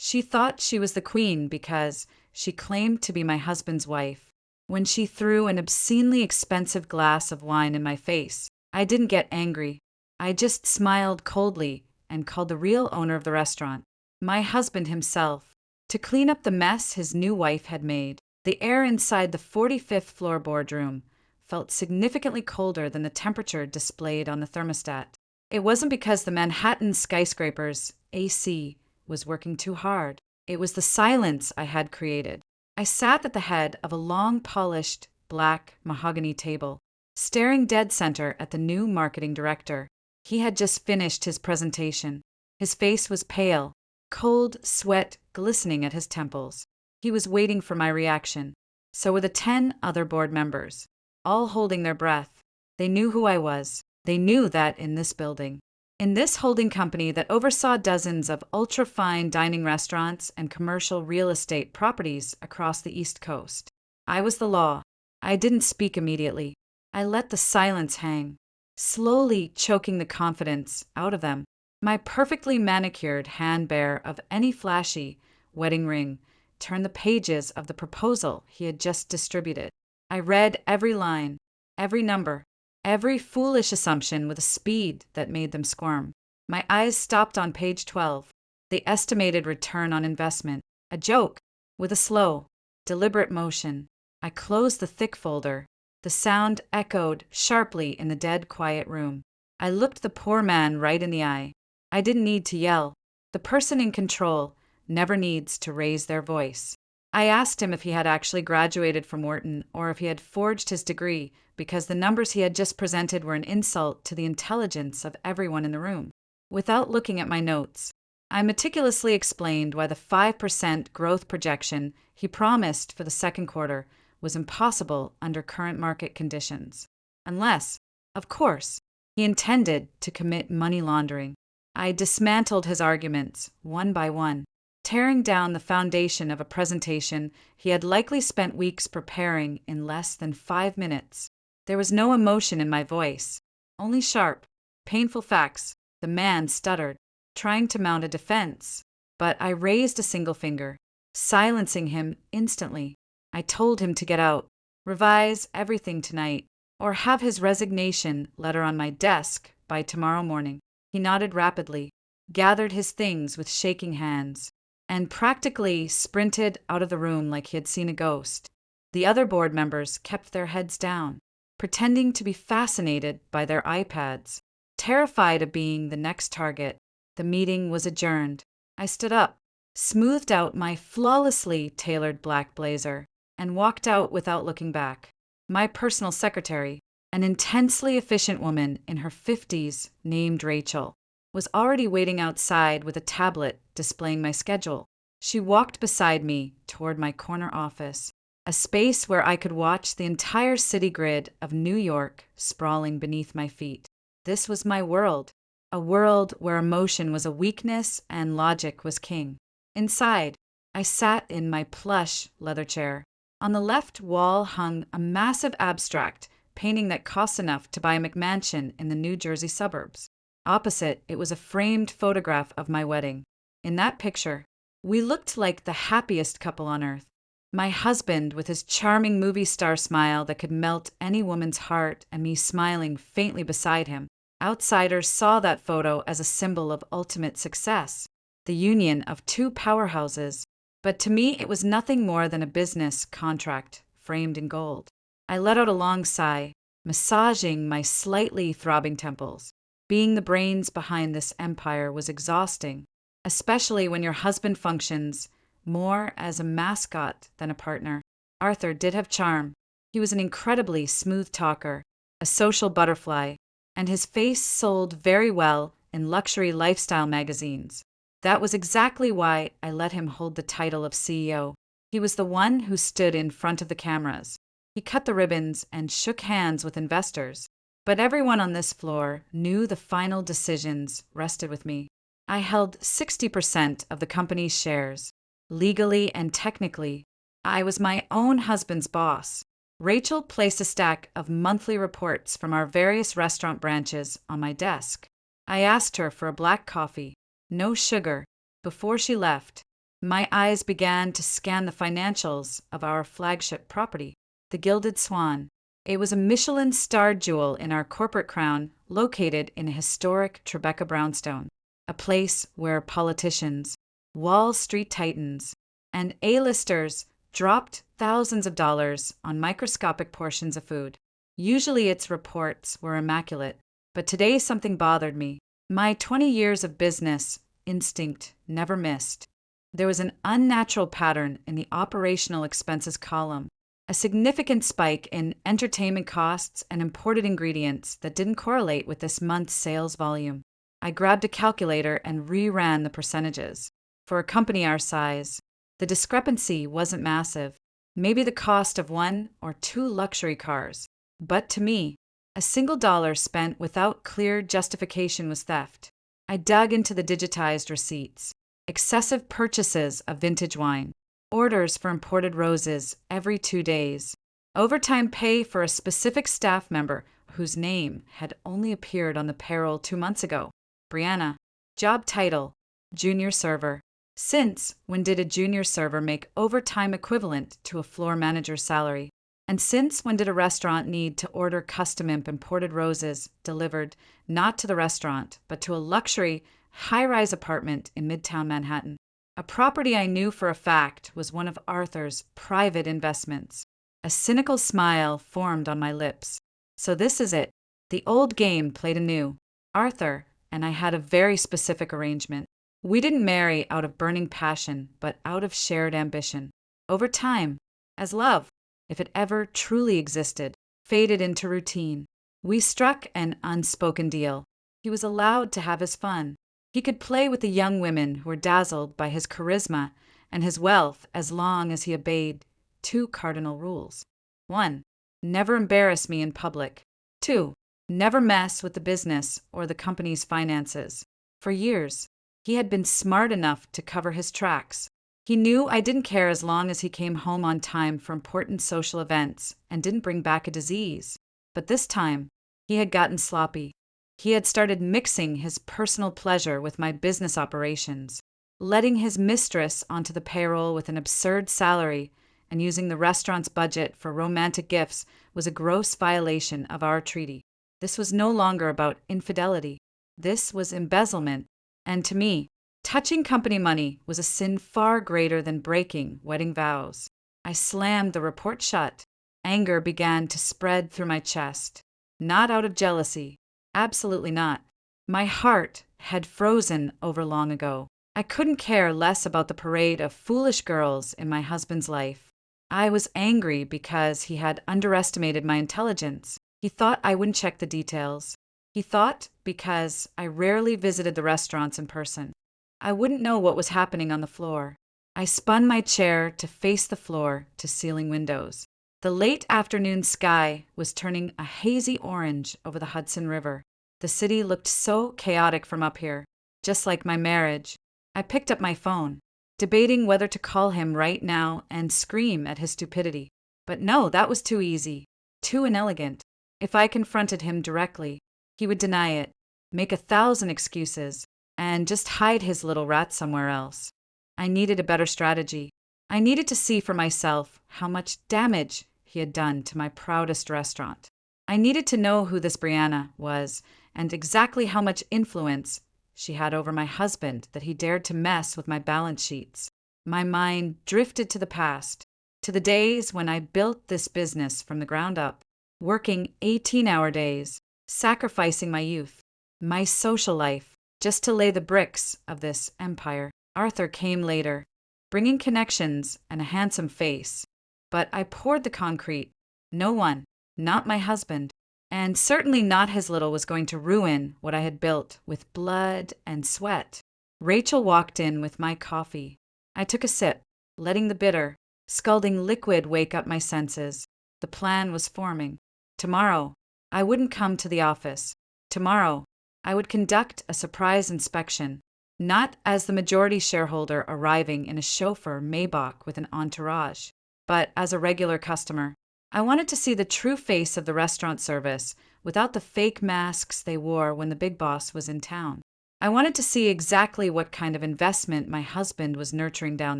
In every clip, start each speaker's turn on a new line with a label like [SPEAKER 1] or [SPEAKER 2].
[SPEAKER 1] She thought she was the queen because she claimed to be my husband's wife. When she threw an obscenely expensive glass of wine in my face, I didn't get angry. I just smiled coldly and called the real owner of the restaurant, my husband himself, to clean up the mess his new wife had made. The air inside the 45th floor boardroom felt significantly colder than the temperature displayed on the thermostat. It wasn't because the Manhattan skyscraper's AC was working too hard. It was the silence I had created. I sat at the head of a long, polished, black mahogany table, staring dead center at the new marketing director. He had just finished his presentation. His face was pale, cold sweat glistening at his temples. He was waiting for my reaction. So were the 10 other board members, all holding their breath. They knew who I was. They knew that in this building, in this holding company that oversaw dozens of ultra-fine dining restaurants and commercial real estate properties across the East Coast, I was the law. I didn't speak immediately. I let the silence hang, slowly choking the confidence out of them. My perfectly manicured hand bare of any flashy wedding ring turned the pages of the proposal he had just distributed. I read every line, every number, every foolish assumption with a speed that made them squirm. My eyes stopped on page 12, the estimated return on investment, a joke. With a slow, deliberate motion, I closed the thick folder. The sound echoed sharply in the dead quiet room. I looked the poor man right in the eye. I didn't need to yell. The person in control never needs to raise their voice. I asked him if he had actually graduated from Wharton or if he had forged his degree because the numbers he had just presented were an insult to the intelligence of everyone in the room. Without looking at my notes, I meticulously explained why the 5% growth projection he promised for the second quarter was impossible under current market conditions. Unless, of course, he intended to commit money laundering. I dismantled his arguments, one by one, tearing down the foundation of a presentation he had likely spent weeks preparing in less than 5 minutes. There was no emotion in my voice, only sharp, painful facts. The man stuttered, trying to mount a defense, but I raised a single finger, silencing him instantly. I told him to get out, revise everything tonight, or have his resignation letter on my desk by tomorrow morning. He nodded rapidly, gathered his things with shaking hands, and practically sprinted out of the room like he had seen a ghost. The other board members kept their heads down, pretending to be fascinated by their iPads, terrified of being the next target. The meeting was adjourned. I stood up, smoothed out my flawlessly tailored black blazer, and walked out without looking back. My personal secretary, an intensely efficient woman in her 50s named Rachel, was already waiting outside with a tablet displaying my schedule. She walked beside me toward my corner office, a space where I could watch the entire city grid of New York sprawling beneath my feet. This was my world, a world where emotion was a weakness and logic was king. Inside, I sat in my plush leather chair. On the left wall hung a massive abstract painting that cost enough to buy a McMansion in the New Jersey suburbs. Opposite, it was a framed photograph of my wedding. In that picture, we looked like the happiest couple on earth. My husband with his charming movie star smile that could melt any woman's heart and me smiling faintly beside him. Outsiders saw that photo as a symbol of ultimate success, the union of two powerhouses. But to me, it was nothing more than a business contract framed in gold. I let out a long sigh, massaging my slightly throbbing temples. Being the brains behind this empire was exhausting, especially when your husband functions more as a mascot than a partner. Arthur did have charm. He was an incredibly smooth talker, a social butterfly, and his face sold very well in luxury lifestyle magazines. That was exactly why I let him hold the title of CEO. He was the one who stood in front of the cameras. He cut the ribbons and shook hands with investors. But everyone on this floor knew the final decisions rested with me. I held 60% of the company's shares. Legally and technically, I was my own husband's boss. Rachel placed a stack of monthly reports from our various restaurant branches on my desk. I asked her for a black coffee, no sugar, before she left, My eyes began to scan the financials of our flagship property, the Gilded Swan. It was a Michelin-starred jewel in our corporate crown, located in a historic Tribeca brownstone, a place where politicians, Wall Street titans, and A-listers dropped thousands of dollars on microscopic portions of food. Usually its reports were immaculate, but today something bothered me. My 20 years of business instinct never missed. There was an unnatural pattern in the operational expenses column, a significant spike in entertainment costs and imported ingredients that didn't correlate with this month's sales volume. I grabbed a calculator and reran the percentages. For a company our size, the discrepancy wasn't massive, maybe the cost of one or two luxury cars. But to me, a single dollar spent without clear justification was theft. I dug into the digitized receipts. Excessive purchases of vintage wine, orders for imported roses every 2 days, overtime pay for a specific staff member whose name had only appeared on the payroll 2 months ago. Brianna. Job title, junior server. Since when did a junior server make overtime equivalent to a floor manager's salary? And since when did a restaurant need to order custom imported roses delivered not to the restaurant, but to a luxury high-rise apartment in Midtown Manhattan? A property I knew for a fact was one of Arthur's private investments. A cynical smile formed on my lips. So this is it. The old game played anew. Arthur and I had a very specific arrangement. We didn't marry out of burning passion, but out of shared ambition. Over time, as love, if it ever truly existed, faded into routine, we struck an unspoken deal. He was allowed to have his fun. He could play with the young women who were dazzled by his charisma and his wealth as long as he obeyed 2 cardinal rules. 1. Never embarrass me in public. 2. Never mess with the business or the company's finances. For years, he had been smart enough to cover his tracks. He knew I didn't care as long as he came home on time for important social events and didn't bring back a disease. But this time, he had gotten sloppy. He had started mixing his personal pleasure with my business operations, letting his mistress onto the payroll with an absurd salary, and using the restaurant's budget for romantic gifts was a gross violation of our treaty. This was no longer about infidelity. This was embezzlement, and to me, touching company money was a sin far greater than breaking wedding vows. I slammed the report shut. Anger began to spread through my chest. Not out of jealousy. Absolutely not. My heart had frozen over long ago. I couldn't care less about the parade of foolish girls in my husband's life. I was angry because he had underestimated my intelligence. He thought I wouldn't check the details. He thought because I rarely visited the restaurants in person, I wouldn't know what was happening on the floor. I spun my chair to face the floor to ceiling windows. The late afternoon sky was turning a hazy orange over the Hudson River. The city looked so chaotic from up here, just like my marriage. I picked up my phone, debating whether to call him right now and scream at his stupidity. But no, that was too easy, too inelegant. If I confronted him directly, he would deny it, make 1,000 excuses, and just hide his little rat somewhere else. I needed a better strategy. I needed to see for myself how much damage he had done to my proudest restaurant. I needed to know who this Brianna was and exactly how much influence she had over my husband that he dared to mess with my balance sheets. My mind drifted to the past, to the days when I built this business from the ground up, working 18-hour days, sacrificing my youth, my social life, just to lay the bricks of this empire. Arthur came later, bringing connections and a handsome face. But I poured the concrete. No one, not my husband, and certainly not his little, was going to ruin what I had built with blood and sweat. Rachel walked in with my coffee. I took a sip, letting the bitter, scalding liquid wake up my senses. The plan was forming. Tomorrow, I wouldn't come to the office. Tomorrow, I would conduct a surprise inspection, not as the majority shareholder arriving in a chauffeur Maybach with an entourage, but as a regular customer. I wanted to see the true face of the restaurant service without the fake masks they wore when the big boss was in town. I wanted to see exactly what kind of investment my husband was nurturing down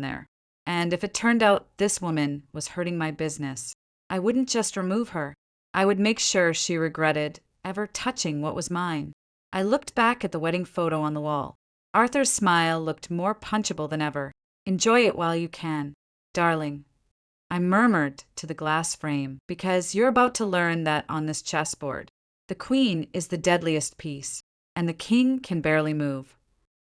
[SPEAKER 1] there. And if it turned out this woman was hurting my business, I wouldn't just remove her. I would make sure she regretted ever touching what was mine. I looked back at the wedding photo on the wall. Arthur's smile looked more punchable than ever. Enjoy it while you can, darling. I murmured to the glass frame, because you're about to learn that on this chessboard, the queen is the deadliest piece, and the king can barely move.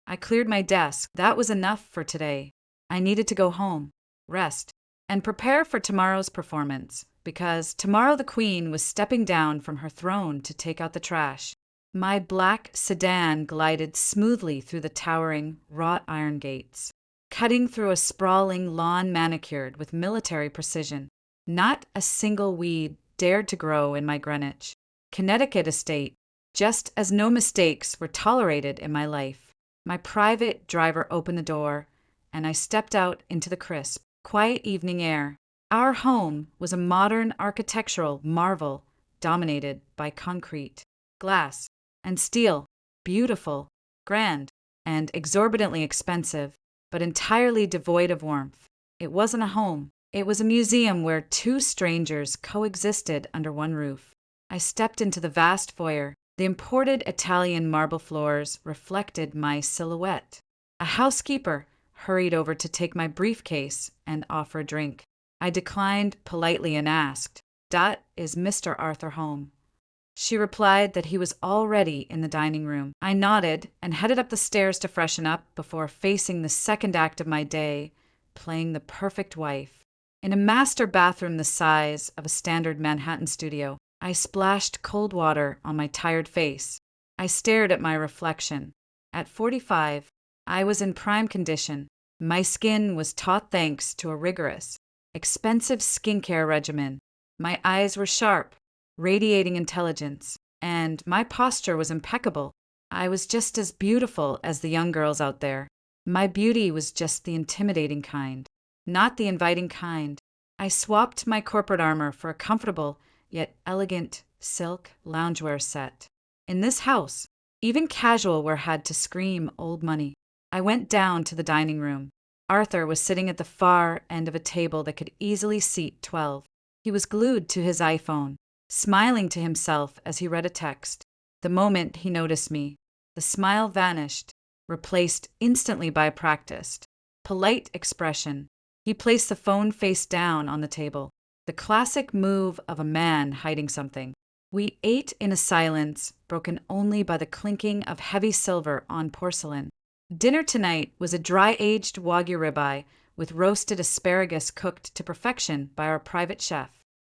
[SPEAKER 1] I cleared my desk. That was enough for today. I needed to go home, rest, and prepare for tomorrow's performance, because tomorrow the queen was stepping down from her throne to take out the trash. My black sedan glided smoothly through the towering, wrought iron gates, cutting through a sprawling lawn manicured with military precision. Not a single weed dared to grow in my Greenwich, Connecticut estate, just as no mistakes were tolerated in my life. My private driver opened the door, and I stepped out into the crisp, quiet evening air. Our home was a modern architectural marvel dominated by concrete, glass, and steel, beautiful, grand, and exorbitantly expensive, but entirely devoid of warmth. It wasn't a home. It was a museum where two strangers coexisted under one roof. I stepped into the vast foyer. The imported Italian marble floors reflected my silhouette. A housekeeper hurried over to take my briefcase and offer a drink. I declined politely and asked, "Is Mr. Arthur home?" She replied that he was already in the dining room. I nodded and headed up the stairs to freshen up before facing the second act of my day, playing the perfect wife. In a master bathroom the size of a standard Manhattan studio, I splashed cold water on my tired face. I stared at my reflection. At 45, I was in prime condition. My skin was taut thanks to a rigorous, expensive skincare regimen. My eyes were sharp, radiating intelligence, and my posture was impeccable. I was just as beautiful as the young girls out there. My beauty was just the intimidating kind, not the inviting kind. I swapped my corporate armor for a comfortable yet elegant silk loungewear set. In this house, even casual wear had to scream old money. I went down to the dining room. Arthur was sitting at the far end of a table that could easily seat 12. He was glued to his iPhone, smiling to himself as he read a text. The moment he noticed me, the smile vanished, replaced instantly by a practiced, polite expression. He placed the phone face down on the table, the classic move of a man hiding something. We ate in a silence broken only by the clinking of heavy silver on porcelain. Dinner tonight was a dry-aged Wagyu ribeye with roasted asparagus cooked to perfection by our private chef.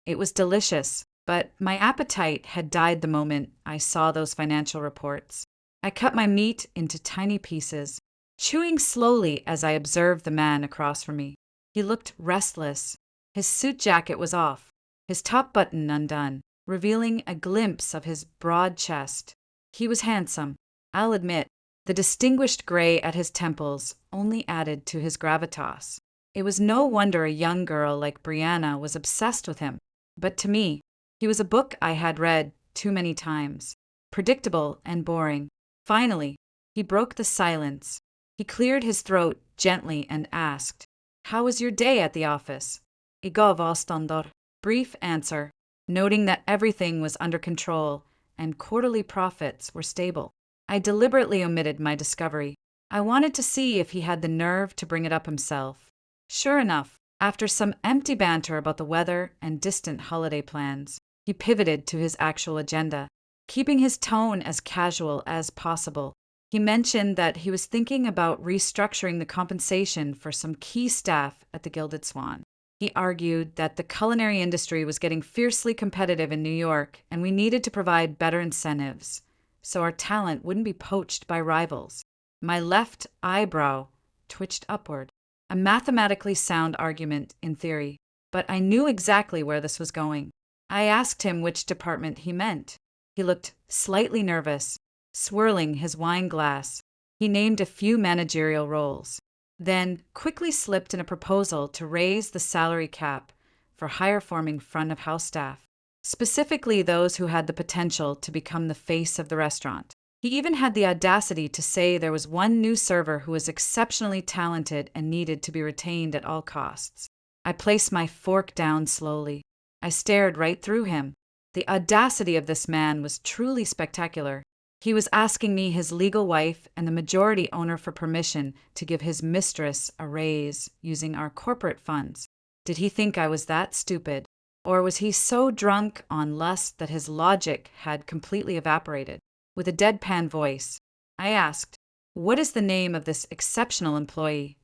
[SPEAKER 1] It was delicious, but my appetite had died the moment I saw those financial reports. I cut my meat into tiny pieces, chewing slowly as I observed the man across from me. He looked restless. His suit jacket was off, his top button undone, revealing a glimpse of his broad chest. He was handsome, I'll admit. The distinguished gray at his temples only added to his gravitas. It was no wonder a young girl like Brianna was obsessed with him. But to me, he was a book I had read too many times, predictable and boring. Finally, he broke the silence. He cleared his throat gently and asked, "How was your day at the office?" "Igav avståndar." Brief answer, noting that everything was under control and quarterly profits were stable. I deliberately omitted my discovery. I wanted to see if he had the nerve to bring it up himself. Sure enough, after some empty banter about the weather and distant holiday plans, he pivoted to his actual agenda, keeping his tone as casual as possible. He mentioned that he was thinking about restructuring the compensation for some key staff at the Gilded Swan. He argued that the culinary industry was getting fiercely competitive in New York and we needed to provide better incentives, so our talent wouldn't be poached by rivals. My left eyebrow twitched upward. A mathematically sound argument in theory, but I knew exactly where this was going. I asked him which department he meant. He looked slightly nervous, swirling his wine glass. He named a few managerial roles, then quickly slipped in a proposal to raise the salary cap for higher-forming front-of-house staff, specifically those who had the potential to become the face of the restaurant. He even had the audacity to say there was one new server who was exceptionally talented and needed to be retained at all costs. I placed my fork down slowly. I stared right through him. The audacity of this man was truly spectacular. He was asking me, his legal wife and the majority owner, for permission to give his mistress a raise using our corporate funds. Did he think I was that stupid? Or was he so drunk on lust that his logic had completely evaporated? With a deadpan voice, I asked, "What is the name of this exceptional employee?"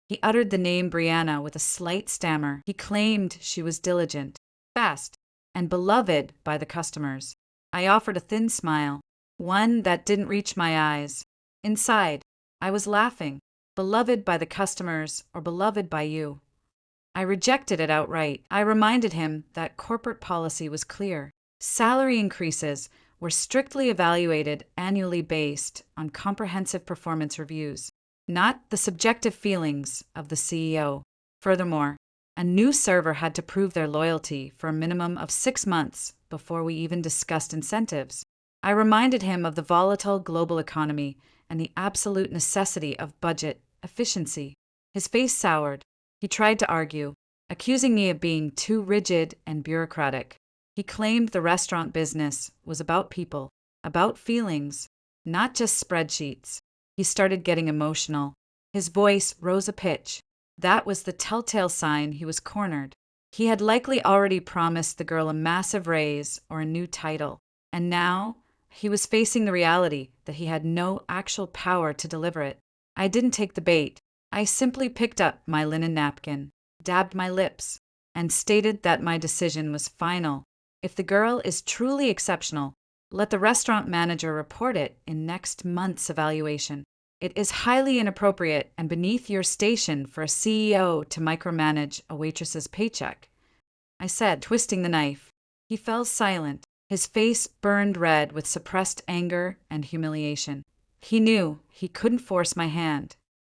[SPEAKER 1] He uttered the name Brianna with a slight stammer. He claimed she was diligent, fast, and beloved by the customers. I offered a thin smile, one that didn't reach my eyes. Inside, I was laughing. Beloved by the customers or beloved by you? I rejected it outright. I reminded him that corporate policy was clear. Salary increases were strictly evaluated annually based on comprehensive performance reviews, not the subjective feelings of the CEO. Furthermore, a new server had to prove their loyalty for a minimum of 6 months before we even discussed incentives. I reminded him of the volatile global economy and the absolute necessity of budget efficiency. His face soured. He tried to argue, accusing me of being too rigid and bureaucratic. He claimed the restaurant business was about people, about feelings, not just spreadsheets. He started getting emotional. His voice rose a pitch. That was the telltale sign he was cornered. He had likely already promised the girl a massive raise or a new title, and now he was facing the reality that he had no actual power to deliver it. I didn't take the bait. I simply picked up my linen napkin, dabbed my lips, and stated that my decision was final. If the girl is truly exceptional, let the restaurant manager report it in next month's evaluation. It is highly inappropriate and beneath your station for a CEO to micromanage a waitress's paycheck, I said, twisting the knife. He fell silent. His face burned red with suppressed anger and humiliation. He knew he couldn't force my hand.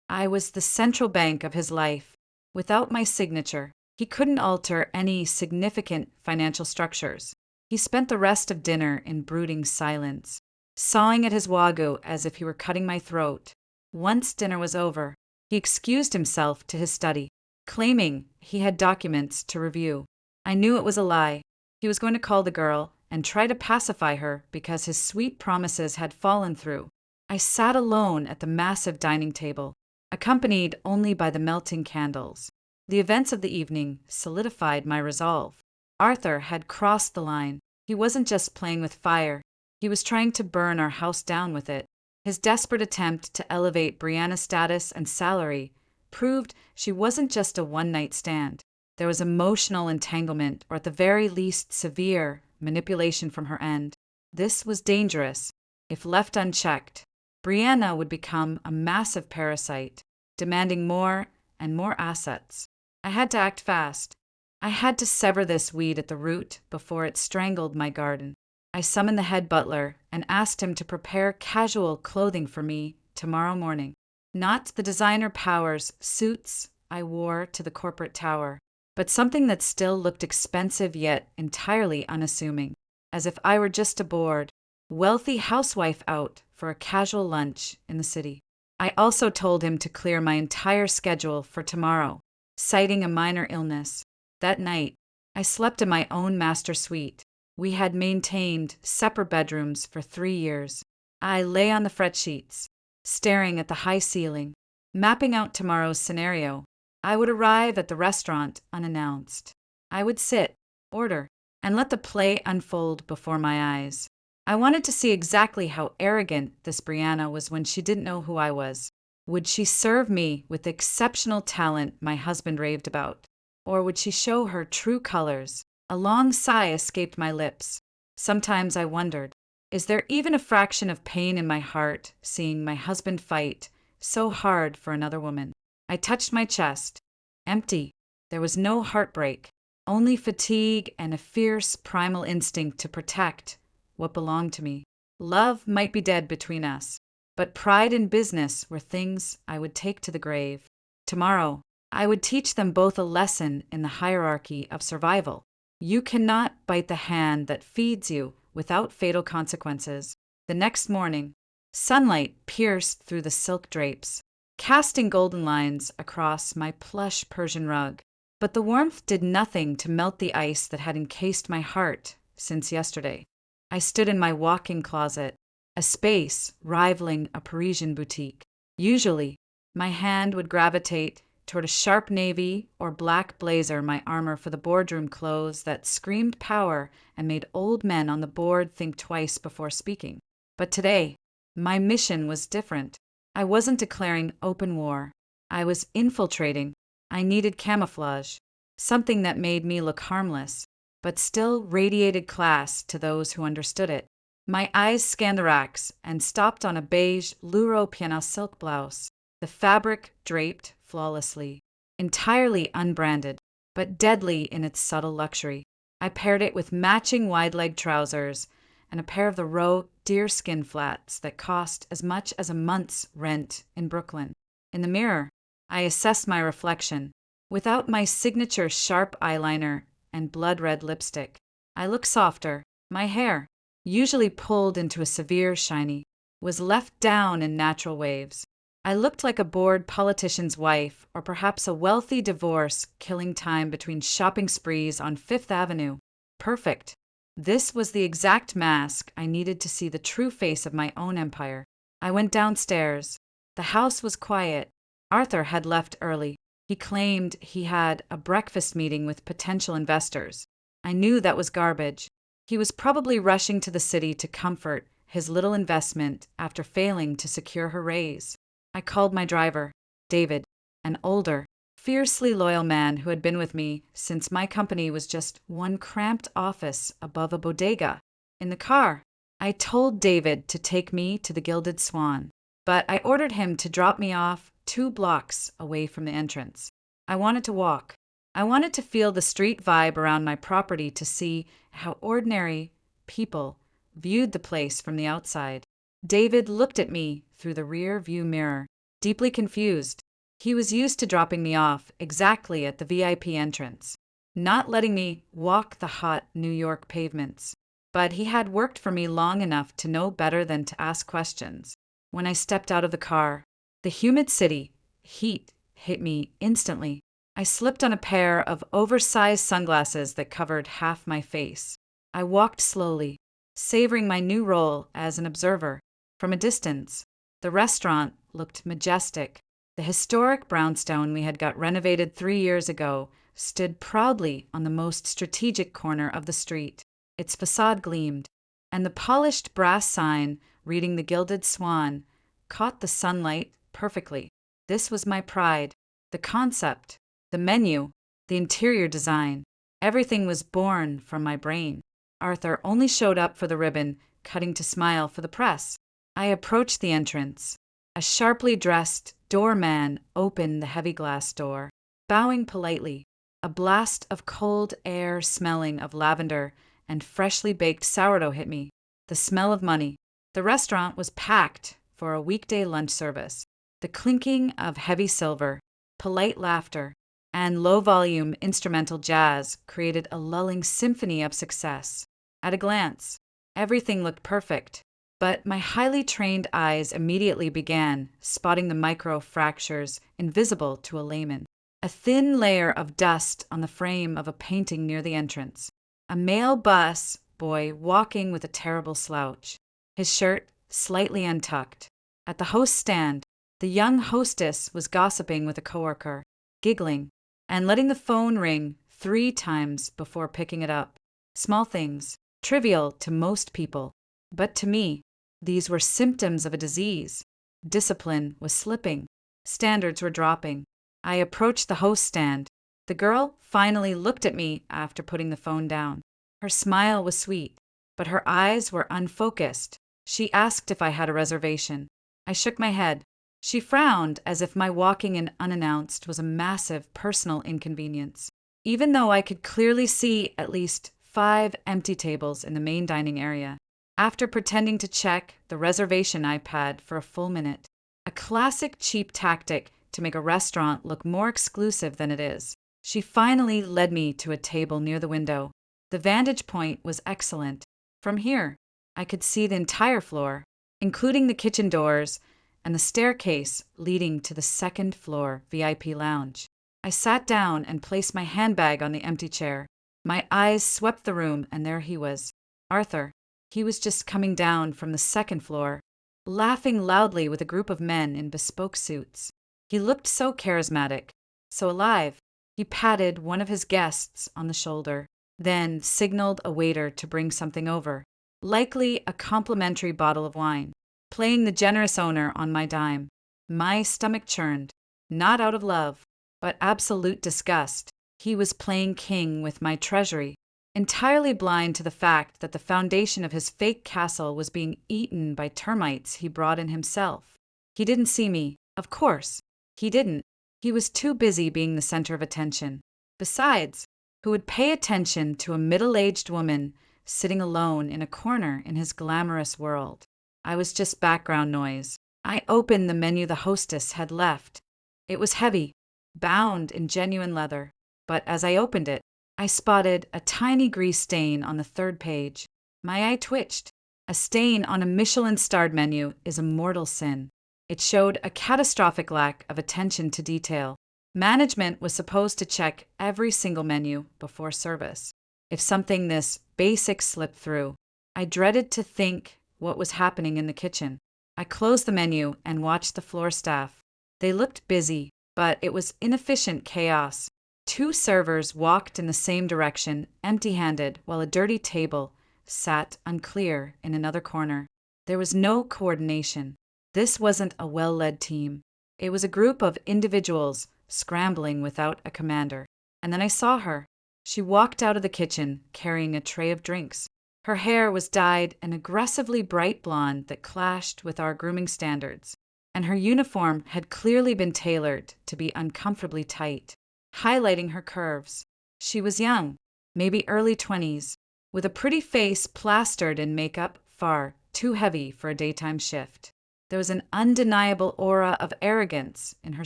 [SPEAKER 1] I was the central bank of his life. Without my signature, he couldn't alter any significant financial structures. He spent the rest of dinner in brooding silence, sawing at his wagyu as if he were cutting my throat. Once dinner was over, he excused himself to his study, claiming he had documents to review. I knew it was a lie. He was going to call the girl and try to pacify her because his sweet promises had fallen through. I sat alone at the massive dining table, accompanied only by the melting candles. The events of the evening solidified my resolve. Arthur had crossed the line. He wasn't just playing with fire. He was trying to burn our house down with it. His desperate attempt to elevate Brianna's status and salary proved she wasn't just a one-night stand. There was emotional entanglement, or at the very least severe manipulation from her end. This was dangerous. If left unchecked, Brianna would become a massive parasite, demanding more and more assets. I had to act fast. I had to sever this weed at the root before it strangled my garden. I summoned the head butler and asked him to prepare casual clothing for me tomorrow morning. Not the designer Powers suits I wore to the corporate tower, but something that still looked expensive yet entirely unassuming, as if I were just a bored, wealthy housewife out for a casual lunch in the city. I also told him to clear my entire schedule for tomorrow, citing a minor illness. That night, I slept in my own master suite. We had maintained separate bedrooms for 3 years. I lay on the fret sheets, staring at the high ceiling, mapping out tomorrow's scenario. I would arrive at the restaurant unannounced. I would sit, order, and let the play unfold before my eyes. I wanted to see exactly how arrogant this Brianna was when she didn't know who I was. Would she serve me with the exceptional talent my husband raved about? Or would she show her true colors? A long sigh escaped my lips. Sometimes I wondered, is there even a fraction of pain in my heart seeing my husband fight so hard for another woman? I touched my chest. Empty. There was no heartbreak, only fatigue and a fierce primal instinct to protect what belonged to me. Love might be dead between us, but pride and business were things I would take to the grave. Tomorrow, I would teach them both a lesson in the hierarchy of survival. You cannot bite the hand that feeds you without fatal consequences. The next morning, Sunlight pierced through the silk drapes, casting golden lines across my plush Persian rug. But the warmth did nothing to melt the ice that had encased my heart since yesterday. I stood in my walk-in closet, a space rivaling a Parisian boutique. Usually, my hand would gravitate toward a sharp navy or black blazer, my armor for the boardroom clothes that screamed power and made old men on the board think twice before speaking. But today, my mission was different. I wasn't declaring open war. I was infiltrating. I needed camouflage, something that made me look harmless, but still radiated class to those who understood it. My eyes scanned the racks and stopped on a beige Luro Piana silk blouse, the fabric draped flawlessly, entirely unbranded, but deadly in its subtle luxury. I paired it with matching wide-leg trousers and a pair of the Row deerskin flats that cost as much as a month's rent in Brooklyn. In the mirror, I assessed my reflection. Without my signature sharp eyeliner and blood-red lipstick, I looked softer. My hair, usually pulled into a severe shiny, was left down in natural waves. I looked like a bored politician's wife, or perhaps a wealthy divorce killing time between shopping sprees on Fifth Avenue. Perfect. This was the exact mask I needed to see the true face of my own empire. I went downstairs. The house was quiet. Arthur had left early. He claimed he had a breakfast meeting with potential investors. I knew that was garbage. He was probably rushing to the city to comfort his little investment after failing to secure her raise. I called my driver, David, an older, fiercely loyal man who had been with me since my company was just one cramped office above a bodega. In the car, I told David to take me to the Gilded Swan, but I ordered him to drop me off 2 blocks away from the entrance. I wanted to walk. I wanted to feel the street vibe around my property to see how ordinary people viewed the place from the outside. David looked at me through the rear view mirror, deeply confused. He was used to dropping me off exactly at the VIP entrance, not letting me walk the hot New York pavements. But he had worked for me long enough to know better than to ask questions. When I stepped out of the car, the humid city heat hit me instantly. I slipped on a pair of oversized sunglasses that covered half my face. I walked slowly, savoring my new role as an observer. From a distance, the restaurant looked majestic. The historic brownstone we had got renovated 3 years ago stood proudly on the most strategic corner of the street. Its facade gleamed, and the polished brass sign reading the Gilded Swan caught the sunlight perfectly. This was my pride. The concept, the menu, the interior design, everything was born from my brain. Arthur only showed up for the ribbon cutting to smile for the press. I approached the entrance. A sharply dressed doorman opened the heavy glass door. Bowing politely, a blast of cold air smelling of lavender and freshly baked sourdough hit me. The smell of money. The restaurant was packed for a weekday lunch service. The clinking of heavy silver, polite laughter, and low-volume instrumental jazz created a lulling symphony of success. At a glance, everything looked perfect, but my highly trained eyes immediately began spotting the micro-fractures invisible to a layman. A thin layer of dust on the frame of a painting near the entrance. A male bus boy walking with a terrible slouch, his shirt slightly untucked. At the host stand, the young hostess was gossiping with a coworker, giggling, and letting the phone ring 3 times before picking it up. Small things, trivial to most people, but to me, these were symptoms of a disease. Discipline was slipping. Standards were dropping. I approached the host stand. The girl finally looked at me after putting the phone down. Her smile was sweet, but her eyes were unfocused. She asked if I had a reservation. I shook my head. She frowned as if my walking in unannounced was a massive personal inconvenience, even though I could clearly see at least 5 empty tables in the main dining area. After pretending to check the reservation iPad for a full minute, a classic cheap tactic to make a restaurant look more exclusive than it is, she finally led me to a table near the window. The vantage point was excellent. From here, I could see the entire floor. including the kitchen doors and the staircase leading to the second floor VIP lounge. I sat down and placed my handbag on the empty chair. My eyes swept the room, and there he was, Arthur. He was just coming down from the second floor, laughing loudly with a group of men in bespoke suits. He looked so charismatic, so alive. He patted one of his guests on the shoulder, then signaled a waiter to bring something over, likely a complimentary bottle of wine, playing the generous owner on my dime. My stomach churned, not out of love, but absolute disgust. He was playing king with my treasury, entirely blind to the fact that the foundation of his fake castle was being eaten by termites he brought in himself. He didn't see me, of course. He didn't. He was too busy being the center of attention. Besides, who would pay attention to a middle-aged woman sitting alone in a corner in his glamorous world? I was just background noise. I opened the menu the hostess had left. It was heavy, bound in genuine leather, but as I opened it, I spotted a tiny grease stain on the third page. My eye twitched. A stain on a Michelin-starred menu is a mortal sin. It showed a catastrophic lack of attention to detail. Management was supposed to check every single menu before service. If something this basic slipped through, I dreaded to think what was happening in the kitchen. I closed the menu and watched the floor staff. They looked busy, but it was inefficient chaos. Two servers walked in the same direction, empty-handed, while a dirty table sat unclear in another corner. There was no coordination. This wasn't a well-led team. It was a group of individuals scrambling without a commander. And then I saw her. She walked out of the kitchen carrying a tray of drinks. Her hair was dyed an aggressively bright blonde that clashed with our grooming standards, and her uniform had clearly been tailored to be uncomfortably tight, highlighting her curves. She was young, maybe early 20s, with a pretty face plastered in makeup far too heavy for a daytime shift. There was an undeniable aura of arrogance in her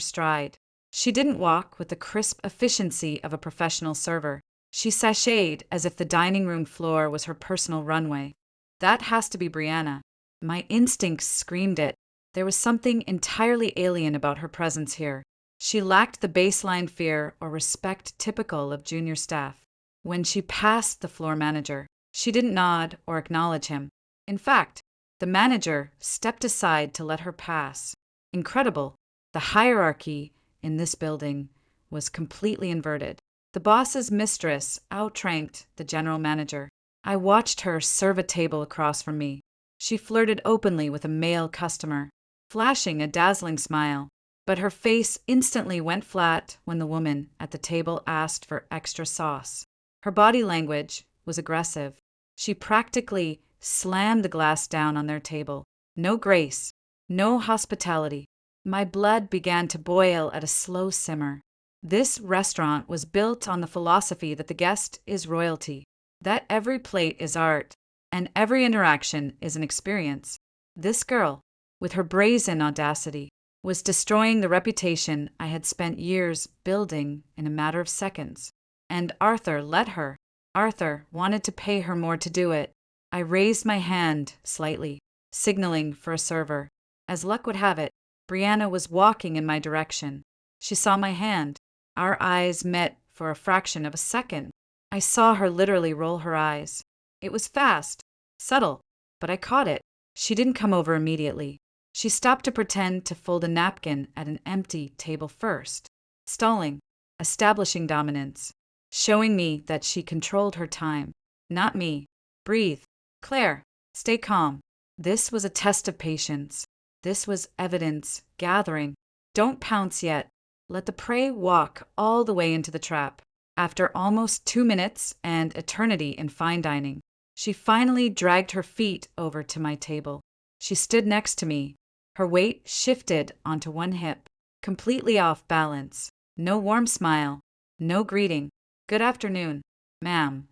[SPEAKER 1] stride. She didn't walk with the crisp efficiency of a professional server. She sashayed as if the dining room floor was her personal runway. That has to be Brianna. My instincts screamed it. There was something entirely alien about her presence here. She lacked the baseline fear or respect typical of junior staff. When she passed the floor manager, she didn't nod or acknowledge him. In fact, the manager stepped aside to let her pass. Incredible. The hierarchy in this building was completely inverted. The boss's mistress outranked the general manager. I watched her serve a table across from me. She flirted openly with a male customer, flashing a dazzling smile. But her face instantly went flat when the woman at the table asked for extra sauce. Her body language was aggressive. She practically slammed the glass down on their table. No grace, no hospitality. My blood began to boil at a slow simmer. This restaurant was built on the philosophy that the guest is royalty, that every plate is art, and every interaction is an experience. This girl, with her brazen audacity, was destroying the reputation I had spent years building in a matter of seconds. And Arthur let her. Arthur wanted to pay her more to do it. I raised my hand slightly, signaling for a server. As luck would have it, Brianna was walking in my direction. She saw my hand. Our eyes met for a fraction of a second. I saw her literally roll her eyes. It was fast, subtle, but I caught it. She didn't come over immediately. She stopped to pretend to fold a napkin at an empty table first, stalling, establishing dominance, showing me that she controlled her time. Not me. Breathe. Claire, stay calm. This was a test of patience. This was evidence gathering. Don't pounce yet. Let the prey walk all the way into the trap. After almost 2 minutes and eternity in fine dining, she finally dragged her feet over to my table. She stood next to me. Her weight shifted onto one hip, completely off balance. No warm smile, no greeting. "Good afternoon, ma'am,"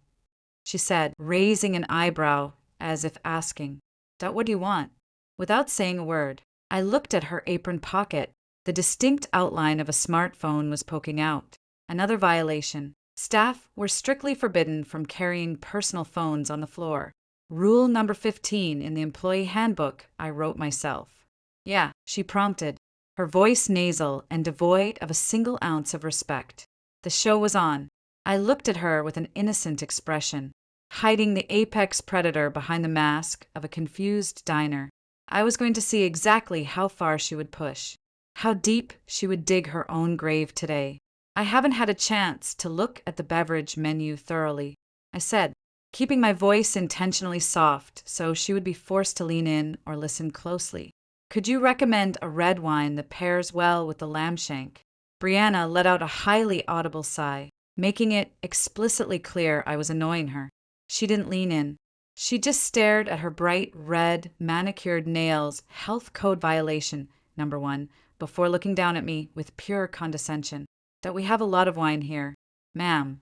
[SPEAKER 1] she said, raising an eyebrow as if asking, "What do you want?" Without saying a word, I looked at her apron pocket. The distinct outline of a smartphone was poking out. Another violation. Staff were strictly forbidden from carrying personal phones on the floor. Rule number 15 in the employee handbook I wrote myself. Yeah, she prompted, her voice nasal and devoid of a single ounce of respect. The show was on. I looked at her with an innocent expression, hiding the apex predator behind the mask of a confused diner. I was going to see exactly how far she would push, how deep she would dig her own grave today. I haven't had a chance to look at the beverage menu thoroughly, I said, keeping my voice intentionally soft so she would be forced to lean in or listen closely. Could you recommend a red wine that pairs well with the lamb shank? Brianna let out a highly audible sigh, making it explicitly clear I was annoying her. She didn't lean in. She just stared at her bright red, manicured nails, health code violation, number 1, before looking down at me with pure condescension. That we have a lot of wine here, ma'am,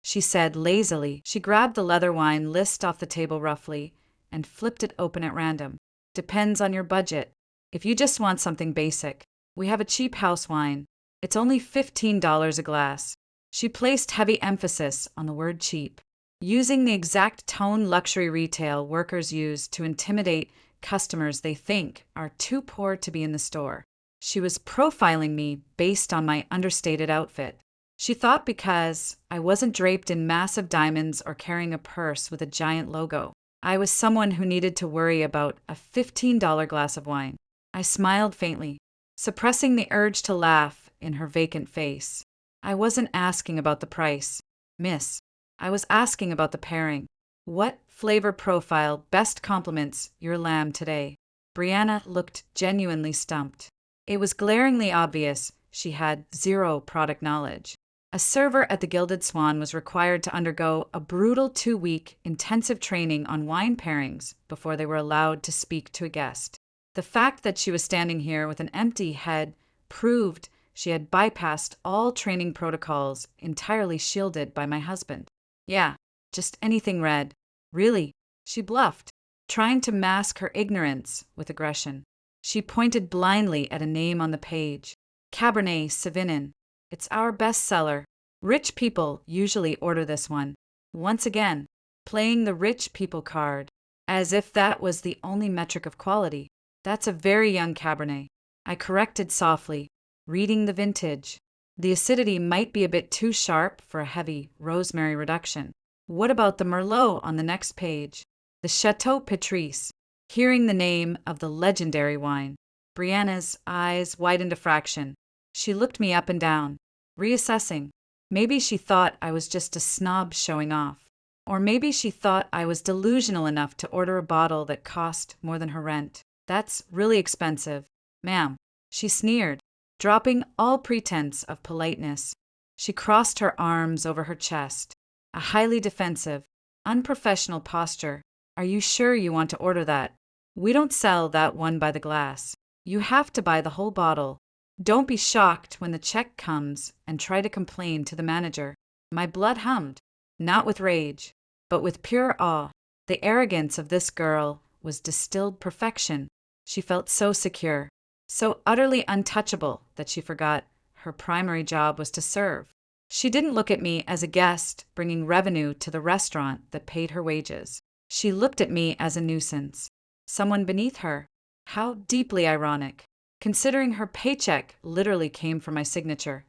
[SPEAKER 1] she said lazily. She grabbed the leather wine list off the table roughly and flipped it open at random. Depends on your budget. If you just want something basic, we have a cheap house wine. It's only $15 a glass. She placed heavy emphasis on the word cheap, using the exact tone luxury retail workers use to intimidate customers they think are too poor to be in the store. She was profiling me based on my understated outfit. She thought because I wasn't draped in massive diamonds or carrying a purse with a giant logo, I was someone who needed to worry about a $15 glass of wine. I smiled faintly, suppressing the urge to laugh in her vacant face. I wasn't asking about the price, miss. I was asking about the pairing. What flavor profile best complements your lamb today? Brianna looked genuinely stumped. It was glaringly obvious she had zero product knowledge. A server at the Gilded Swan was required to undergo a brutal 2-week intensive training on wine pairings before they were allowed to speak to a guest. The fact that she was standing here with an empty head proved she had bypassed all training protocols entirely shielded by my husband. Yeah, just anything red. Really, she bluffed, trying to mask her ignorance with aggression. She pointed blindly at a name on the page. Cabernet Sauvignon. It's our bestseller. Rich people usually order this one. Once again, playing the rich people card, as if that was the only metric of quality. That's a very young Cabernet, I corrected softly, reading the vintage. The acidity might be a bit too sharp for a heavy rosemary reduction. What about the Merlot on the next page? The Chateau Patrice. Hearing the name of the legendary wine, Brianna's eyes widened a fraction. She looked me up and down, reassessing. Maybe she thought I was just a snob showing off. Or maybe she thought I was delusional enough to order a bottle that cost more than her rent. That's really expensive, ma'am, she sneered, dropping all pretense of politeness. She crossed her arms over her chest, a highly defensive, unprofessional posture. Are you sure you want to order that? We don't sell that one by the glass. You have to buy the whole bottle. Don't be shocked when the check comes and try to complain to the manager. My blood hummed, not with rage, but with pure awe. The arrogance of this girl was distilled perfection. She felt so secure, so utterly untouchable that she forgot her primary job was to serve. She didn't look at me as a guest bringing revenue to the restaurant that paid her wages. She looked at me as a nuisance, someone beneath her. How deeply ironic, considering her paycheck literally came from my signature.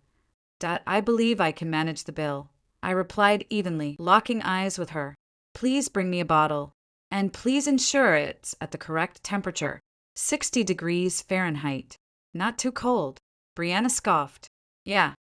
[SPEAKER 1] I believe I can manage the bill, I replied evenly, locking eyes with her. Please bring me a bottle, and please ensure it's at the correct temperature, 60 degrees Fahrenheit. Not too cold. Brianna scoffed. Yeah,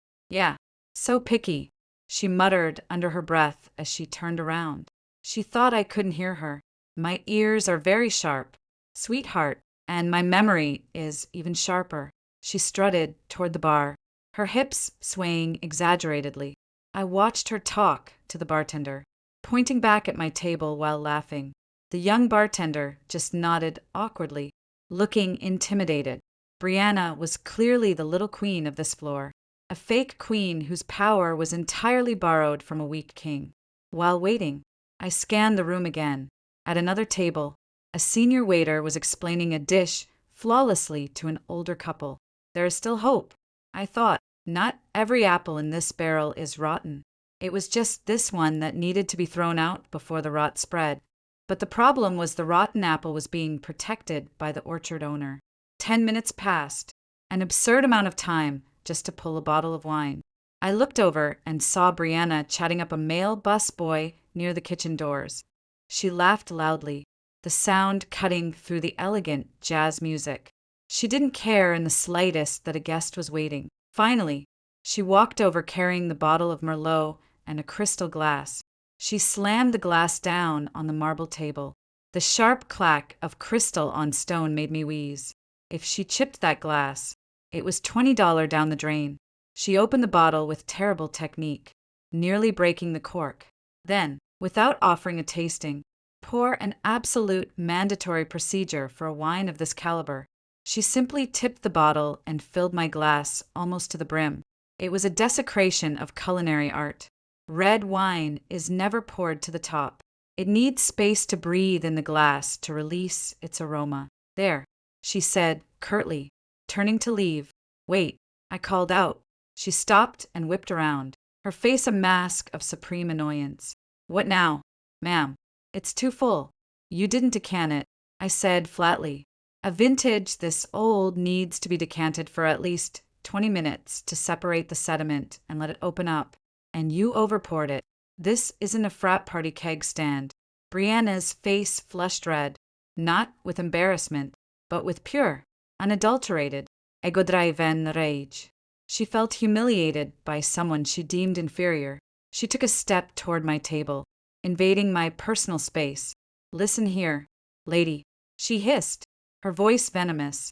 [SPEAKER 1] so picky, she muttered under her breath as she turned around. She thought I couldn't hear her. My ears are very sharp, sweetheart, and my memory is even sharper. She strutted toward the bar, her hips swaying exaggeratedly. I watched her talk to the bartender, pointing back at my table while laughing. The young bartender just nodded awkwardly, looking intimidated. Brianna was clearly the little queen of this floor, a fake queen whose power was entirely borrowed from a weak king. While waiting, I scanned the room again. At another table, a senior waiter was explaining a dish flawlessly to an older couple. There is still hope, I thought. Not every apple in this barrel is rotten. It was just this one that needed to be thrown out before the rot spread. But the problem was the rotten apple was being protected by the orchard owner. 10 minutes passed, an absurd amount of time just to pull a bottle of wine. I looked over and saw Brianna chatting up a male bus boy near the kitchen doors. She laughed loudly, the sound cutting through the elegant jazz music. She didn't care in the slightest that a guest was waiting. Finally, she walked over carrying the bottle of Merlot and a crystal glass. She slammed the glass down on the marble table. The sharp clack of crystal on stone made me wheeze. If she chipped that glass, it was $20 down the drain. She opened the bottle with terrible technique, nearly breaking the cork. Then, without offering a tasting, pour an absolute mandatory procedure for a wine of this caliber. She simply tipped the bottle and filled my glass almost to the brim. It was a desecration of culinary art. Red wine is never poured to the top. It needs space to breathe in the glass to release its aroma. There, she said curtly, turning to leave. Wait, I called out. She stopped and whipped around, her face a mask of supreme annoyance. What now, ma'am? It's too full. You didn't decant it, I said flatly. A vintage this old needs to be decanted for at least 20 minutes to separate the sediment and let it open up. And you overpoured it. This isn't a frat party keg stand. Brianna's face flushed red, not with embarrassment, but with pure, unadulterated, ego-driven rage. She felt humiliated by someone she deemed inferior. She took a step toward my table, invading my personal space. Listen here, lady, she hissed, her voice venomous.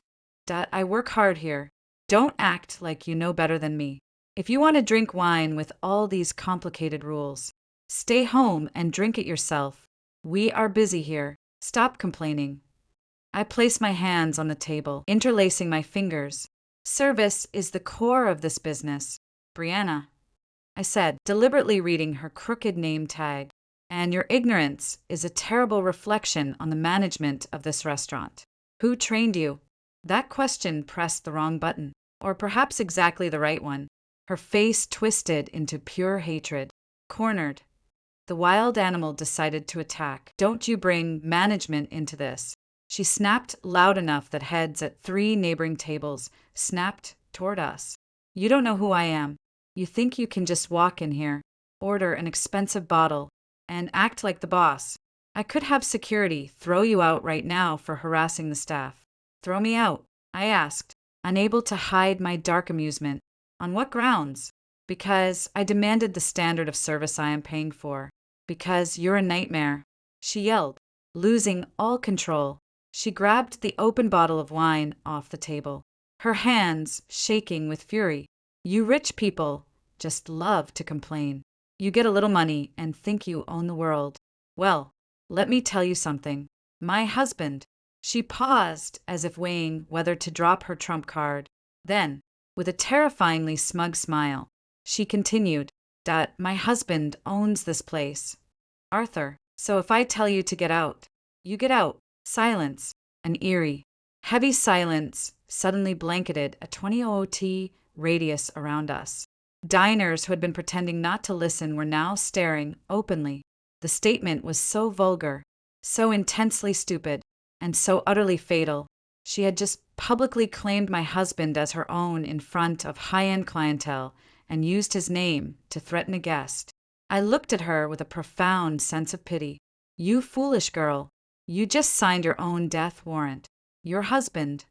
[SPEAKER 1] I work hard here. Don't act like you know better than me. If you want to drink wine with all these complicated rules, stay home and drink it yourself. We are busy here. Stop complaining. I placed my hands on the table, interlacing my fingers. Service is the core of this business. Brianna, I said, deliberately reading her crooked name tag, and your ignorance is a terrible reflection on the management of this restaurant. Who trained you? That question pressed the wrong button, or perhaps exactly the right one. Her face twisted into pure hatred. Cornered, the wild animal decided to attack. Don't you bring management into this. She snapped loud enough that heads at 3 neighboring tables snapped toward us. You don't know who I am. You think you can just walk in here, order an expensive bottle, and act like the boss. I could have security throw you out right now for harassing the staff. Throw me out, I asked, unable to hide my dark amusement. On what grounds? Because I demanded the standard of service I am paying for. Because you're a nightmare, she yelled, losing all control. She grabbed the open bottle of wine off the table, her hands shaking with fury. You rich people just love to complain. You get a little money and think you own the world. Well, let me tell you something. My husband. She paused as if weighing whether to drop her trump card. Then, with a terrifyingly smug smile, she continued, my husband owns this place. Arthur, so if I tell you to get out, you get out. Silence, an eerie, heavy silence suddenly blanketed a 20 radius around us. Diners who had been pretending not to listen were now staring openly. The statement was so vulgar, so intensely stupid, and so utterly fatal. She had just publicly claimed my husband as her own in front of high-end clientele and used his name to threaten a guest. I looked at her with a profound sense of pity. You foolish girl. You just signed your own death warrant. Your husband.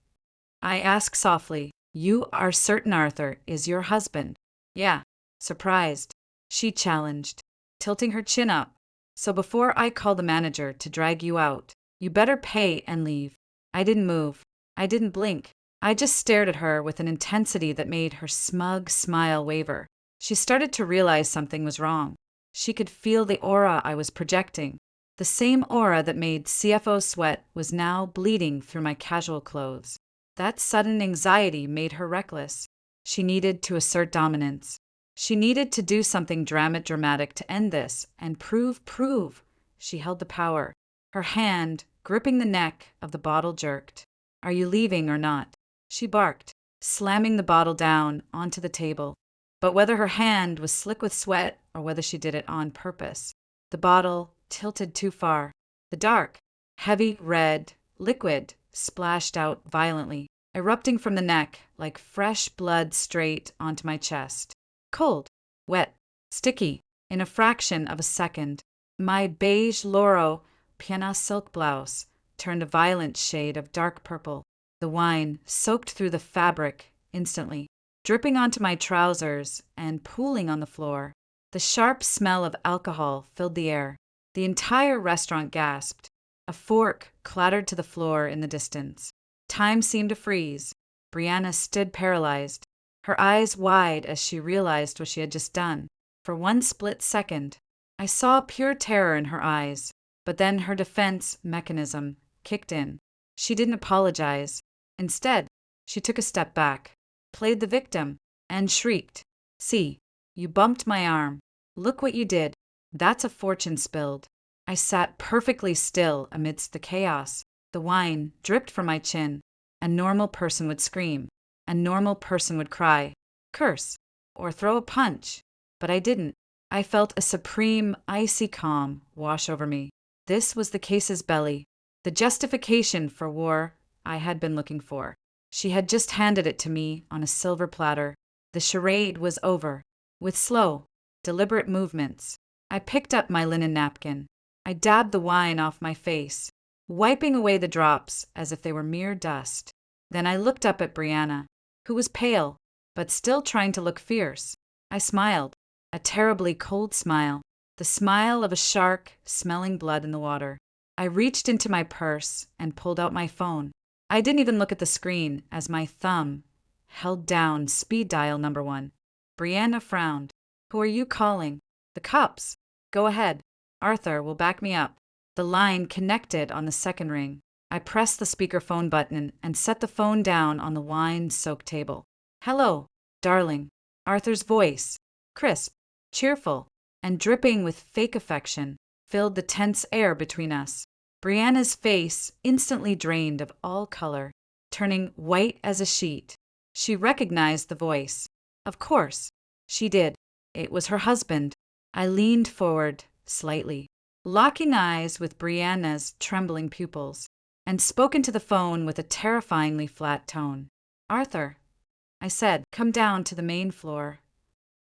[SPEAKER 1] I asked softly, you are certain Arthur is your husband? Yeah, surprised. She challenged, tilting her chin up. So before I call the manager to drag you out, you better pay and leave. I didn't move. I didn't blink. I just stared at her with an intensity that made her smug smile waver. She started to realize something was wrong. She could feel the aura I was projecting. The same aura that made CFO sweat was now bleeding through my casual clothes. That sudden anxiety made her reckless. She needed to assert dominance. She needed to do something dramatic to end this and prove. She held the power. Her hand, gripping the neck of the bottle, jerked. Are you leaving or not? She barked, slamming the bottle down onto the table. But whether her hand was slick with sweat or whether she did it on purpose, the bottle tilted too far. The dark, heavy red liquid splashed out violently, erupting from the neck like fresh blood straight onto my chest. Cold, wet, sticky, in a fraction of a second. My beige Loro Piana silk blouse turned a violent shade of dark purple. The wine soaked through the fabric instantly, dripping onto my trousers and pooling on the floor. The sharp smell of alcohol filled the air. The entire restaurant gasped. A fork clattered to the floor in the distance. Time seemed to freeze. Brianna stood paralyzed, her eyes wide as she realized what she had just done. For one split second, I saw pure terror in her eyes, but then her defense mechanism kicked in. She didn't apologize. Instead, she took a step back, played the victim, and shrieked, "See, you bumped my arm. Look what you did. That's a fortune spilled." I sat perfectly still amidst the chaos. The wine dripped from my chin. A normal person would scream. A normal person would cry, curse, or throw a punch. But I didn't. I felt a supreme, icy calm wash over me. This was the case's belly, the justification for war I had been looking for. She had just handed it to me on a silver platter. The charade was over. With slow, deliberate movements, I picked up my linen napkin. I dabbed the wine off my face, wiping away the drops as if they were mere dust. Then I looked up at Brianna, who was pale, but still trying to look fierce. I smiled, a terribly cold smile, the smile of a shark smelling blood in the water. I reached into my purse and pulled out my phone. I didn't even look at the screen as my thumb held down speed dial number 1. Brianna frowned. "Who are you calling?" "The cops." "Go ahead. Arthur will back me up." The line connected on the second ring. I pressed the speakerphone button and set the phone down on the wine-soaked table. "Hello, darling." Arthur's voice, crisp, cheerful, and dripping with fake affection, filled the tense air between us. Brianna's face instantly drained of all color, turning white as a sheet. She recognized the voice. Of course, she did. It was her husband. I leaned forward slightly, locking eyes with Brianna's trembling pupils, and spoke into the phone with a terrifyingly flat tone. "Arthur," I said, "come down to the main floor.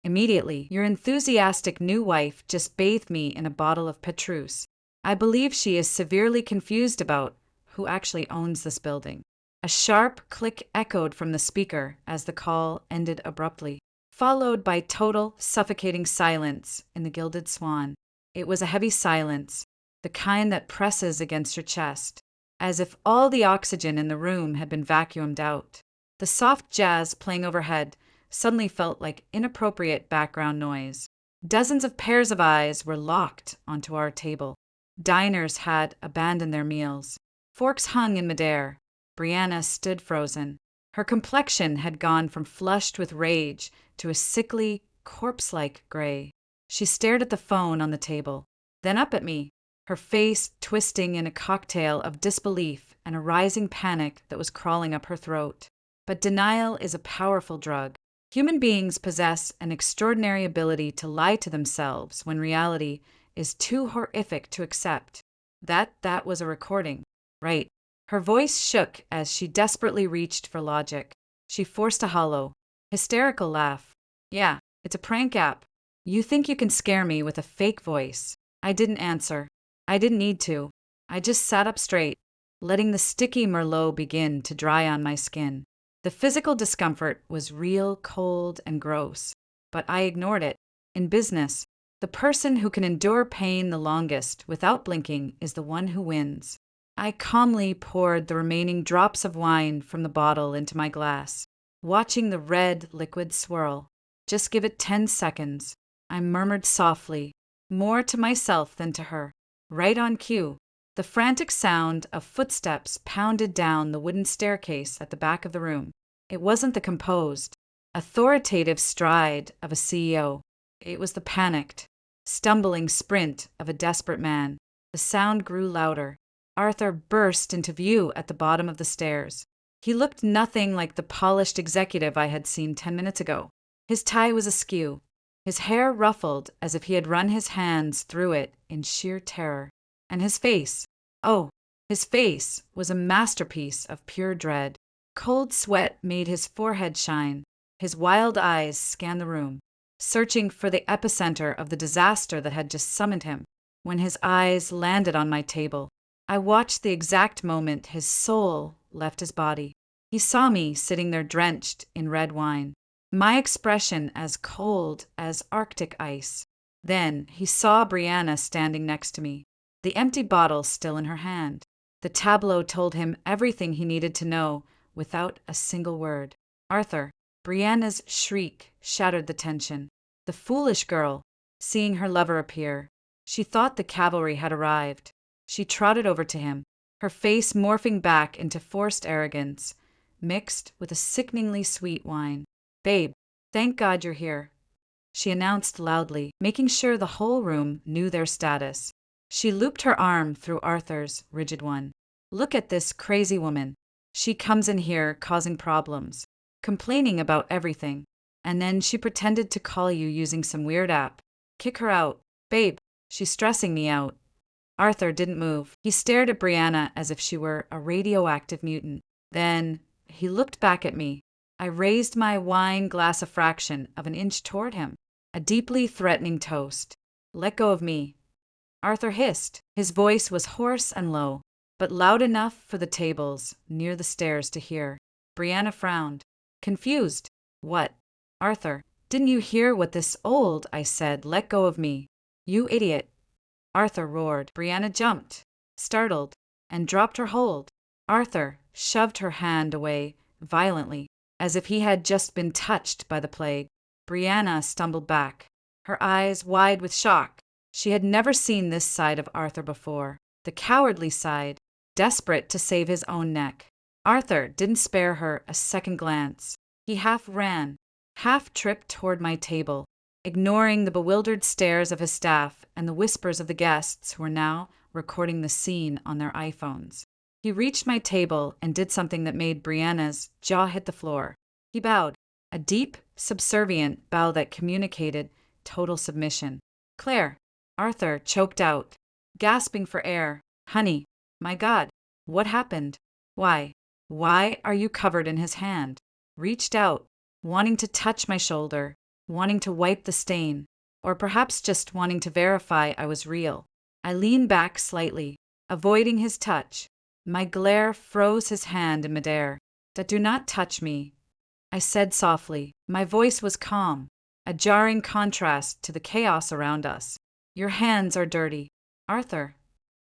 [SPEAKER 1] Immediately, your enthusiastic new wife just bathed me in a bottle of Petrus. I believe she is severely confused about who actually owns this building." A sharp click echoed from the speaker as the call ended abruptly, followed by total, suffocating silence in the Gilded Swan. It was a heavy silence, the kind that presses against your chest, as if all the oxygen in the room had been vacuumed out. The soft jazz playing overhead suddenly felt like inappropriate background noise. Dozens of pairs of eyes were locked onto our table. Diners had abandoned their meals. Forks hung in midair. Brianna stood frozen. Her complexion had gone from flushed with rage to a sickly, corpse-like gray. She stared at the phone on the table, then up at me, her face twisting in a cocktail of disbelief and a rising panic that was crawling up her throat. But denial is a powerful drug. Human beings possess an extraordinary ability to lie to themselves when reality is too horrific to accept. That was a recording. Right. Her voice shook as she desperately reached for logic. She forced a hollow, hysterical laugh. "Yeah, it's a prank app. You think you can scare me with a fake voice." I didn't answer. I didn't need to. I just sat up straight, letting the sticky Merlot begin to dry on my skin. The physical discomfort was real, cold, and gross, but I ignored it. In business, the person who can endure pain the longest without blinking is the one who wins. I calmly poured the remaining drops of wine from the bottle into my glass, watching the red liquid swirl. "Just give it 10 seconds. I murmured softly, more to myself than to her. Right on cue, the frantic sound of footsteps pounded down the wooden staircase at the back of the room. It wasn't the composed, authoritative stride of a CEO. It was the panicked, stumbling sprint of a desperate man. The sound grew louder. Arthur burst into view at the bottom of the stairs. He looked nothing like the polished executive I had seen 10 minutes ago. His tie was askew, his hair ruffled as if he had run his hands through it in sheer terror, and his face, Oh, his face was a masterpiece of pure dread. Cold sweat made his forehead shine. His wild eyes scanned the room, searching for the epicenter of the disaster that had just summoned him. When his eyes landed on my table, I watched the exact moment his soul left his body. He saw me sitting there drenched in red wine, my expression as cold as Arctic ice. Then he saw Brianna standing next to me, the empty bottle still in her hand. The tableau told him everything he needed to know without a single word. Arthur, Brianna's shriek shattered the tension. The foolish girl, seeing her lover appear, she thought the cavalry had arrived. She trotted over to him, her face morphing back into forced arrogance, mixed with a sickeningly sweet whine. "Babe, thank God you're here," she announced loudly, making sure the whole room knew their status. She looped her arm through Arthur's rigid one. "Look at this crazy woman. She comes in here causing problems, complaining about everything, and then she pretended to call you using some weird app. Kick her out. Babe, she's stressing me out." Arthur didn't move. He stared at Brianna as if she were a radioactive mutant. Then he looked back at me. I raised my wine glass a fraction of an inch toward him, a deeply threatening toast. "Let go of me." Arthur hissed. His voice was hoarse and low, but loud enough for the tables near the stairs to hear. Brianna frowned, confused. "What?" "Arthur, didn't you hear what this old?" I said. "Let go of me." "You idiot." Arthur roared. Brianna jumped, startled, and dropped her hold. Arthur shoved her hand away violently, as if he had just been touched by the plague. Brianna stumbled back, her eyes wide with shock. She had never seen this side of Arthur before, the cowardly side, desperate to save his own neck. Arthur didn't spare her a second glance. He half ran, half tripped toward my table, ignoring the bewildered stares of his staff and the whispers of the guests who were now recording the scene on their iPhones. He reached my table and did something that made Brianna's jaw hit the floor. He bowed, a deep, subservient bow that communicated total submission. "Claire," Arthur choked out, gasping for air. "Honey, my God, what happened? Why are you covered in his hand?" Reached out, wanting to touch my shoulder, wanting to wipe the stain, or perhaps just wanting to verify I was real. I leaned back slightly, avoiding his touch. My glare froze his hand in midair. "Do not touch me," I said softly. My voice was calm, a jarring contrast to the chaos around us. "Your hands are dirty, Arthur.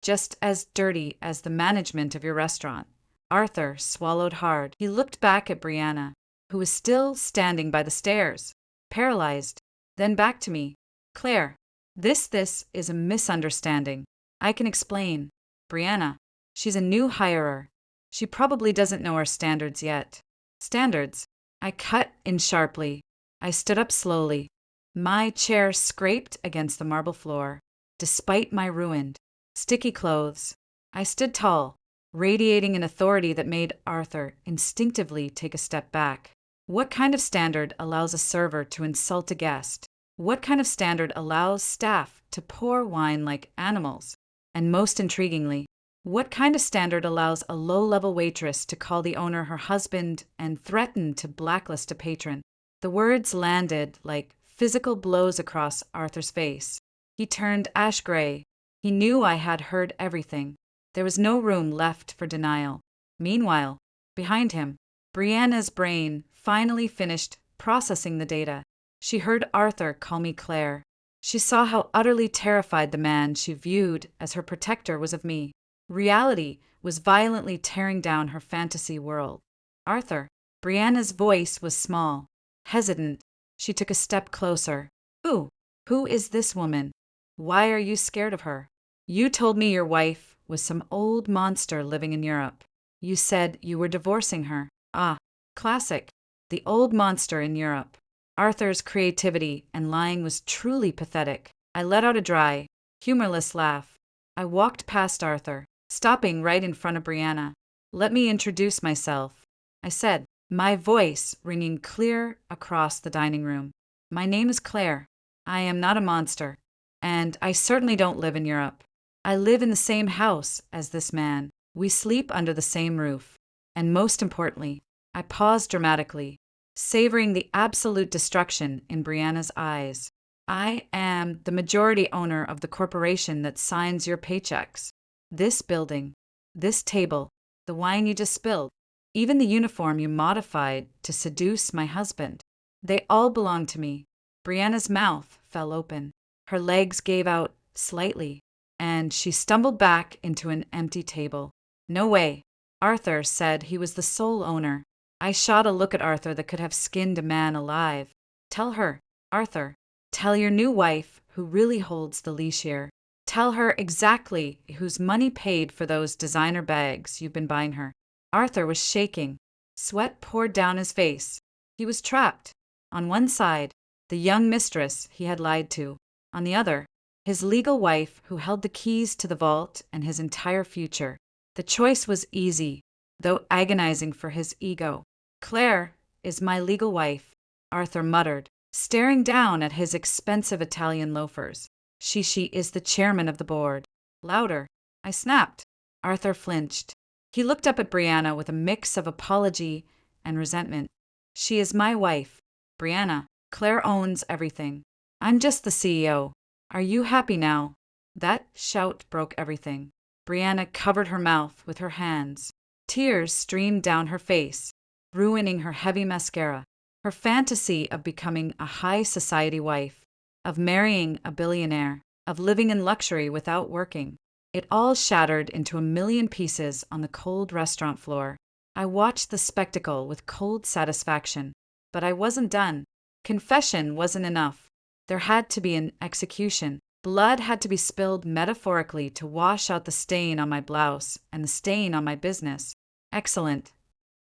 [SPEAKER 1] Just as dirty as the management of your restaurant." Arthur swallowed hard. He looked back at Brianna, who was still standing by the stairs, paralyzed, then back to me. "Claire, this is a misunderstanding. I can explain. Brianna, she's a new hirer. She probably doesn't know our standards yet." "Standards?" I cut in sharply. I stood up slowly. My chair scraped against the marble floor. Despite my ruined, sticky clothes, I stood tall, radiating an authority that made Arthur instinctively take a step back. What kind of standard allows a server to insult a guest? What kind of standard allows staff to pour wine like animals? And most intriguingly, what kind of standard allows a low-level waitress to call the owner her husband and threaten to blacklist a patron? The words landed like physical blows across Arthur's face. He turned ash gray. He knew I had heard everything. There was no room left for denial. Meanwhile, behind him, Brianna's brain finally finished processing the data. She heard Arthur call me Claire. She saw how utterly terrified the man she viewed as her protector was of me. Reality was violently tearing down her fantasy world. "Arthur." Brianna's voice was small, hesitant. She took a step closer. Who is this woman? Why are you scared of her? You told me your wife was some old monster living in Europe. You said you were divorcing her. Ah, classic. The old monster in Europe. Arthur's creativity and lying was truly pathetic. I let out a dry, humorless laugh. I walked past Arthur, stopping right in front of Brianna. "Let me introduce myself," I said, my voice ringing clear across the dining room. "My name is Claire. I am not a monster, and I certainly don't live in Europe. I live in the same house as this man. We sleep under the same roof. And most importantly, I paused dramatically, savoring the absolute destruction in Brianna's eyes. I am the majority owner of the corporation that signs your paychecks. This building, this table, the wine you just spilled, even the uniform you modified to seduce my husband. They all belong to me. Brianna's mouth fell open. Her legs gave out slightly, and she stumbled back into an empty table. No way. Arthur said he was the sole owner. I shot a look at Arthur that could have skinned a man alive. Tell her, Arthur. Tell your new wife, who really holds the leash here. Tell her exactly whose money paid for those designer bags you've been buying her. Arthur was shaking. Sweat poured down his face. He was trapped. On one side, the young mistress he had lied to. On the other, his legal wife who held the keys to the vault and his entire future. The choice was easy, though agonizing for his ego. Claire is my legal wife, Arthur muttered, staring down at his expensive Italian loafers. She is the chairman of the board. Louder, I snapped. Arthur flinched. He looked up at Brianna with a mix of apology and resentment. She is my wife, Brianna. Claire owns everything. I'm just the CEO. Are you happy now? That shout broke everything. Brianna covered her mouth with her hands. Tears streamed down her face, ruining her heavy mascara. Her fantasy of becoming a high society wife, of marrying a billionaire, of living in luxury without working. It all shattered into a million pieces on the cold restaurant floor. I watched the spectacle with cold satisfaction. But I wasn't done. Confession wasn't enough. There had to be an execution. Blood had to be spilled metaphorically to wash out the stain on my blouse and the stain on my business. Excellent,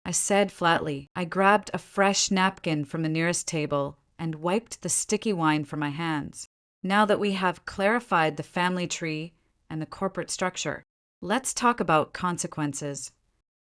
[SPEAKER 1] I said flatly. I grabbed a fresh napkin from the nearest table and wiped the sticky wine from my hands. Now that we have clarified the family tree and the corporate structure, let's talk about consequences.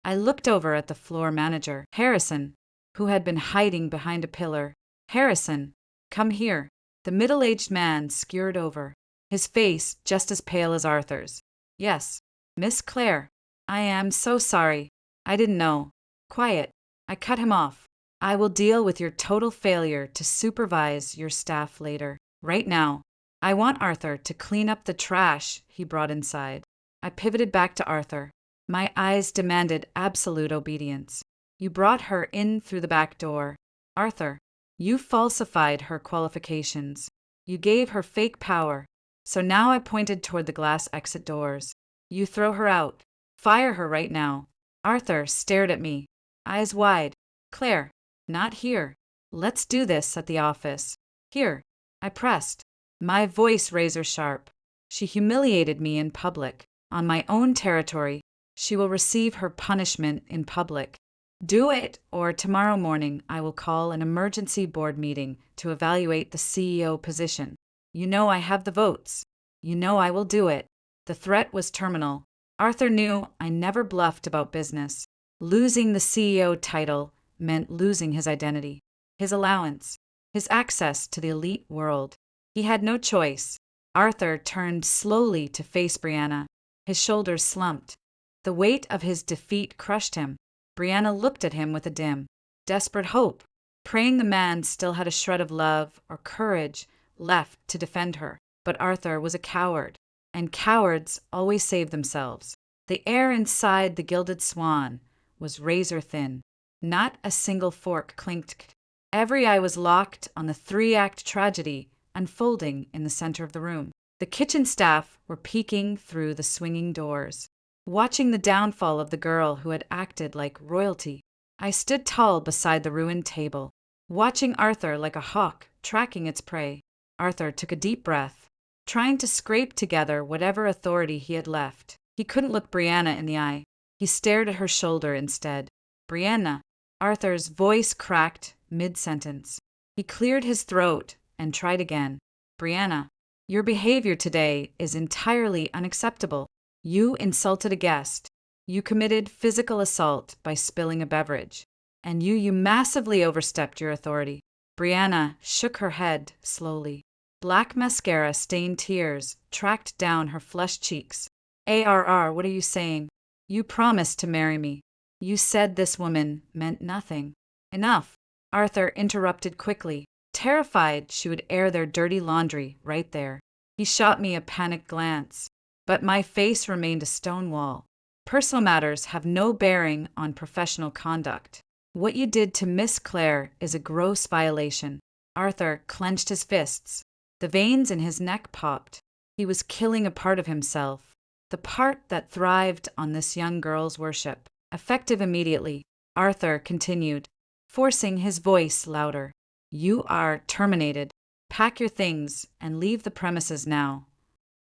[SPEAKER 1] I looked over at the floor manager, Harrison, who had been hiding behind a pillar. Harrison, come here. The middle-aged man skewered over, his face just as pale as Arthur's. Yes, Miss Claire. I am so sorry. I didn't know. Quiet. I cut him off. I will deal with your total failure to supervise your staff later. Right now, I want Arthur to clean up the trash he brought inside. I pivoted back to Arthur. My eyes demanded absolute obedience. You brought her in through the back door. Arthur, you falsified her qualifications. You gave her fake power. So now I pointed toward the glass exit doors. You throw her out. Fire her right now. Arthur stared at me, eyes wide. Claire, not here. Let's do this at the office. Here. I pressed, my voice razor sharp. She humiliated me in public. On my own territory, she will receive her punishment in public. Do it, or tomorrow morning I will call an emergency board meeting to evaluate the CEO position. You know I have the votes. You know I will do it. The threat was terminal. Arthur knew I never bluffed about business. Losing the CEO title meant losing his identity, his allowance, his access to the elite world. He had no choice. Arthur turned slowly to face Brianna. His shoulders slumped. The weight of his defeat crushed him. Brianna looked at him with a dim, desperate hope, praying the man still had a shred of love or courage left to defend her. But Arthur was a coward, and cowards always save themselves. The air inside the gilded swan was razor thin. Not a single fork clinked. Every eye was locked on the three-act tragedy unfolding in the center of the room. The kitchen staff were peeking through the swinging doors, watching the downfall of the girl who had acted like royalty. I stood tall beside the ruined table, watching Arthur like a hawk tracking its prey. Arthur took a deep breath, trying to scrape together whatever authority he had left. He couldn't look Brianna in the eye. He stared at her shoulder instead. Brianna. Arthur's voice cracked mid-sentence. He cleared his throat and tried again. Brianna, your behavior today is entirely unacceptable. You insulted a guest. You committed physical assault by spilling a beverage. And you massively overstepped your authority. Brianna shook her head slowly. Black mascara stained tears tracked down her flushed cheeks. What are you saying? You promised to marry me. You said this woman meant nothing. Enough, Arthur interrupted quickly, terrified she would air their dirty laundry right there. He shot me a panicked glance, but my face remained a stone wall. Personal matters have no bearing on professional conduct. What you did to Miss Clare is a gross violation. Arthur clenched his fists. The veins in his neck popped. He was killing a part of himself, the part that thrived on this young girl's worship. Effective immediately, Arthur continued, forcing his voice louder. You are terminated. Pack your things and leave the premises now.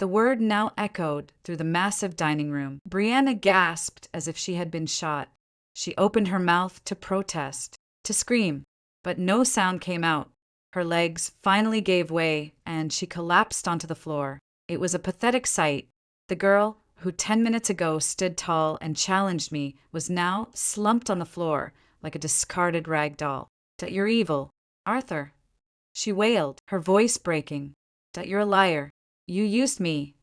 [SPEAKER 1] The word now echoed through the massive dining room. Brianna gasped as if she had been shot. She opened her mouth to protest, to scream, but no sound came out. Her legs finally gave way, and she collapsed onto the floor. It was a pathetic sight. The girl, who 10 minutes ago stood tall and challenged me, was now slumped on the floor like a discarded rag doll. That you're evil, Arthur, she wailed, her voice breaking. That you're a liar. You used me.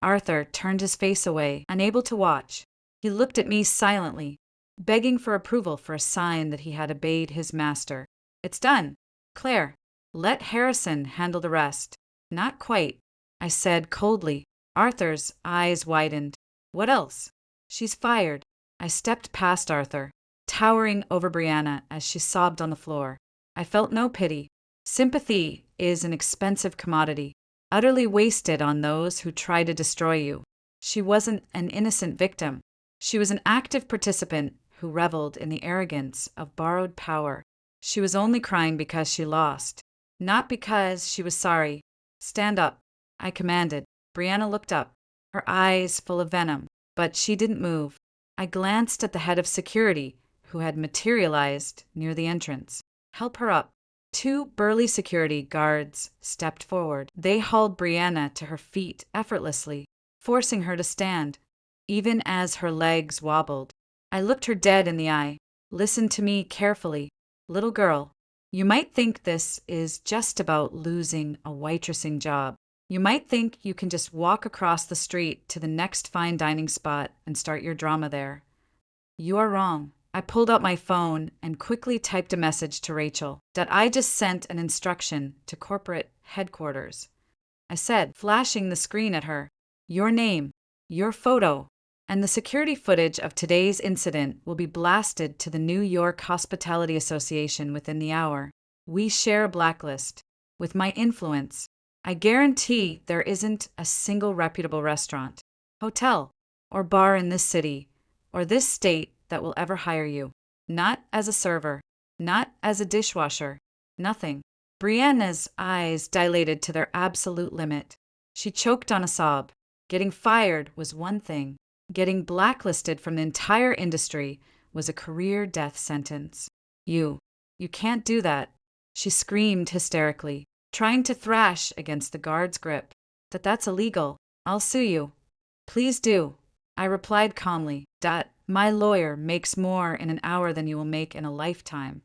[SPEAKER 1] Arthur turned his face away, unable to watch. He looked at me silently, begging for approval for a sign that he had obeyed his master. It's done. Claire, let Harrison handle the rest. Not quite, I said coldly. Arthur's eyes widened. What else? She's fired. I stepped past Arthur, towering over Brianna as she sobbed on the floor. I felt no pity. Sympathy is an expensive commodity, utterly wasted on those who try to destroy you. She wasn't an innocent victim. She was an active participant who reveled in the arrogance of borrowed power. She was only crying because she lost, not because she was sorry. Stand up, I commanded. Brianna looked up, her eyes full of venom, but she didn't move. I glanced at the head of security, who had materialized near the entrance. Help her up. 2 burly security guards stepped forward. They hauled Brianna to her feet effortlessly, forcing her to stand, even as her legs wobbled. I looked her dead in the eye. Listen to me carefully. Little girl, you might think this is just about losing a waitressing job. You might think you can just walk across the street to the next fine dining spot and start your drama there. You are wrong. I pulled out my phone and quickly typed a message to Rachel that I just sent an instruction to corporate headquarters. I said, flashing the screen at her, your name, your photo, and the security footage of today's incident will be blasted to the New York Hospitality Association within the hour. We share a blacklist. With my influence, I guarantee there isn't a single reputable restaurant, hotel, or bar in this city or this state that will ever hire you. Not as a server, not as a dishwasher, nothing. Brianna's eyes dilated to their absolute limit. She choked on a sob. Getting fired was one thing. Getting blacklisted from the entire industry was a career death sentence. You can't do that. She screamed hysterically, trying to thrash against the guard's grip. That's illegal. I'll sue you. Please do. I replied calmly. My lawyer makes more in an hour than you will make in a lifetime.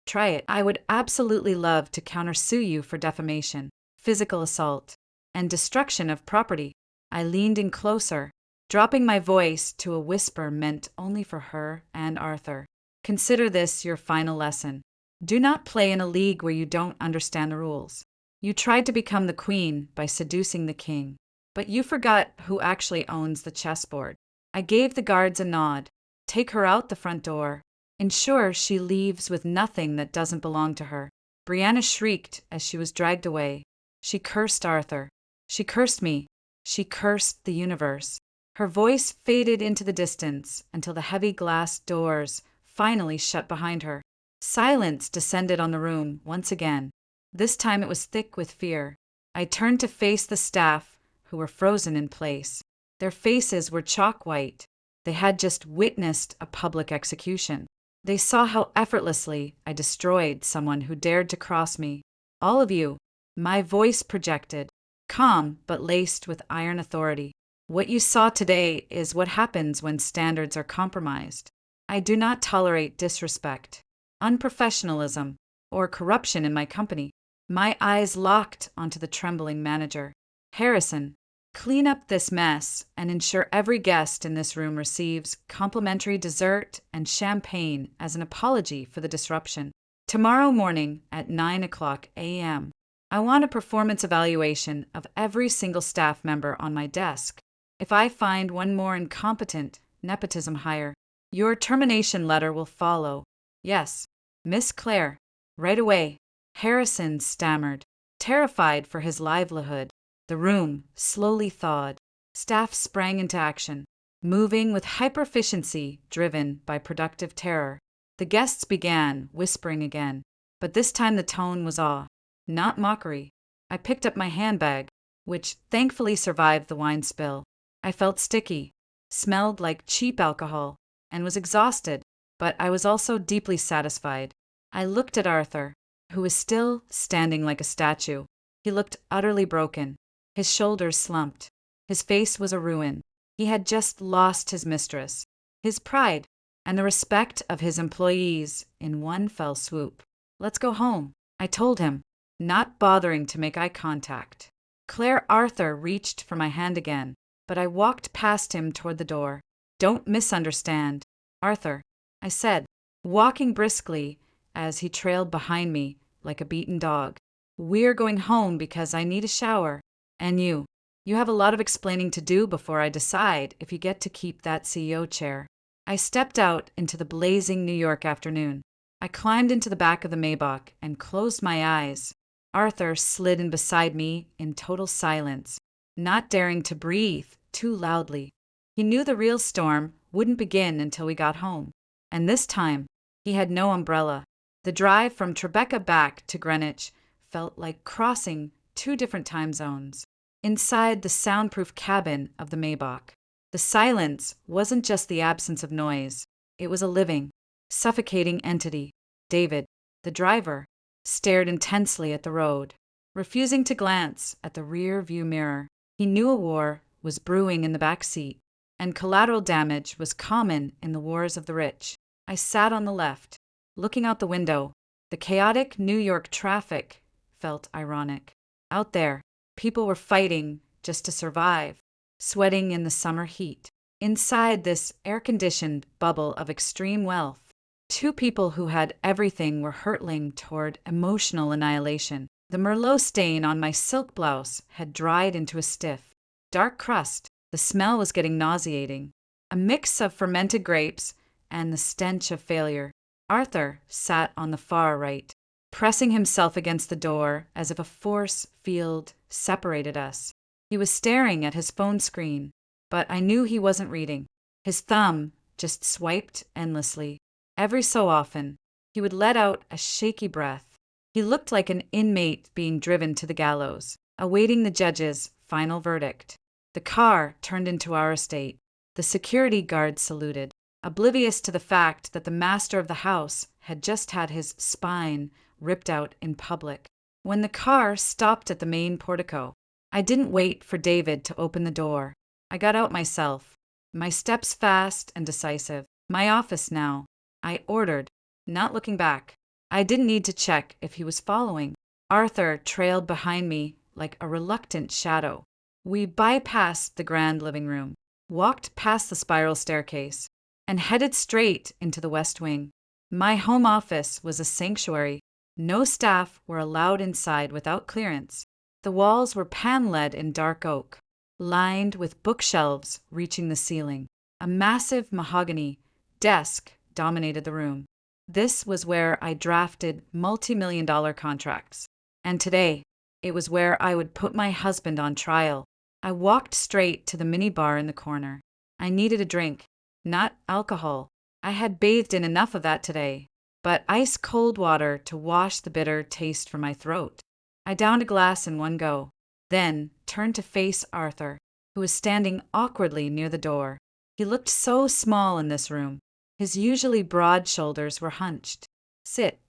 [SPEAKER 1] Try it. I would absolutely love to countersue you for defamation, physical assault, and destruction of property. I leaned in closer, dropping my voice to a whisper meant only for her and Arthur. Consider this your final lesson. Do not play in a league where you don't understand the rules. You tried to become the queen by seducing the king, but you forgot who actually owns the chessboard. I gave the guards a nod. Take her out the front door. Ensure she leaves with nothing that doesn't belong to her. Brianna shrieked as she was dragged away. She cursed Arthur. She cursed me. She cursed the universe. Her voice faded into the distance until the heavy glass doors finally shut behind her. Silence descended on the room once again. This time it was thick with fear. I turned to face the staff, who were frozen in place. Their faces were chalk white. They had just witnessed a public execution. They saw how effortlessly I destroyed someone who dared to cross me. All of you, my voice projected, calm but laced with iron authority. What you saw today is what happens when standards are compromised. I do not tolerate disrespect, unprofessionalism, or corruption in my company. My eyes locked onto the trembling manager. Harrison, clean up this mess and ensure every guest in this room receives complimentary dessert and champagne as an apology for the disruption. Tomorrow morning at 9 a.m., I want a performance evaluation of every single staff member on my desk. If I find one more incompetent nepotism hire, your termination letter will follow. Yes, Miss Claire. Right away. Harrison stammered, terrified for his livelihood. The room slowly thawed. Staff sprang into action, moving with hyper-efficiency driven by productive terror. The guests began whispering again, but this time the tone was awe, not mockery. I picked up my handbag, which thankfully survived the wine spill. I felt sticky, smelled like cheap alcohol, and was exhausted, but I was also deeply satisfied. I looked at Arthur, who was still standing like a statue. He looked utterly broken. His shoulders slumped. His face was a ruin. He had just lost his mistress, his pride, and the respect of his employees in one fell swoop. Let's go home, I told him, not bothering to make eye contact. Claire Arthur reached for my hand again, but I walked past him toward the door. Don't misunderstand, Arthur, I said, walking briskly as he trailed behind me like a beaten dog. We're going home because I need a shower. And you have a lot of explaining to do before I decide if you get to keep that CEO chair. I stepped out into the blazing New York afternoon. I climbed into the back of the Maybach and closed my eyes. Arthur slid in beside me in total silence, not daring to breathe too loudly. He knew the real storm wouldn't begin until we got home. And this time, he had no umbrella. The drive from Tribeca back to Greenwich felt like crossing 2 different time zones. Inside the soundproof cabin of the Maybach, the silence wasn't just the absence of noise. It was a living, suffocating entity. David, the driver, stared intensely at the road, refusing to glance at the rear view mirror. He knew a war was brewing in the back seat, and collateral damage was common in the wars of the rich. I sat on the left, looking out the window. The chaotic New York traffic felt ironic. Out there, people were fighting just to survive, sweating in the summer heat. Inside this air-conditioned bubble of extreme wealth, 2 people who had everything were hurtling toward emotional annihilation. The Merlot stain on my silk blouse had dried into a stiff, dark crust. The smell was getting nauseating, a mix of fermented grapes and the stench of failure. Arthur sat on the far right, pressing himself against the door as if a force field separated us. He was staring at his phone screen, but I knew he wasn't reading. His thumb just swiped endlessly. Every so often, he would let out a shaky breath. He looked like an inmate being driven to the gallows, awaiting the judge's final verdict. The car turned into our estate. The security guard saluted, oblivious to the fact that the master of the house had just had his spine ripped out in public. When the car stopped at the main portico, I didn't wait for David to open the door. I got out myself, my steps fast and decisive. My office now, I ordered, not looking back. I didn't need to check if he was following. Arthur trailed behind me like a reluctant shadow. We bypassed the grand living room, walked past the spiral staircase, and headed straight into the West Wing. My home office was a sanctuary. No staff were allowed inside without clearance. The walls were paneled in dark oak, lined with bookshelves reaching the ceiling. A massive mahogany desk dominated the room. This was where I drafted multi-million-dollar contracts. And today, it was where I would put my husband on trial. I walked straight to the minibar in the corner. I needed a drink, not alcohol. I had bathed in enough of that today, but ice-cold water to wash the bitter taste from my throat. I downed a glass in one go, then turned to face Arthur, who was standing awkwardly near the door. He looked so small in this room. His usually broad shoulders were hunched. Sit,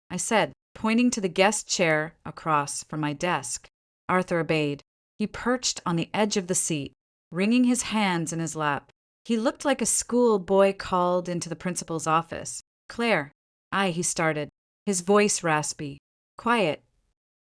[SPEAKER 1] I said, pointing to the guest chair across from my desk. Arthur obeyed. He perched on the edge of the seat, wringing his hands in his lap. He looked like a schoolboy called into the principal's office. Claire. He started, his voice raspy. Quiet,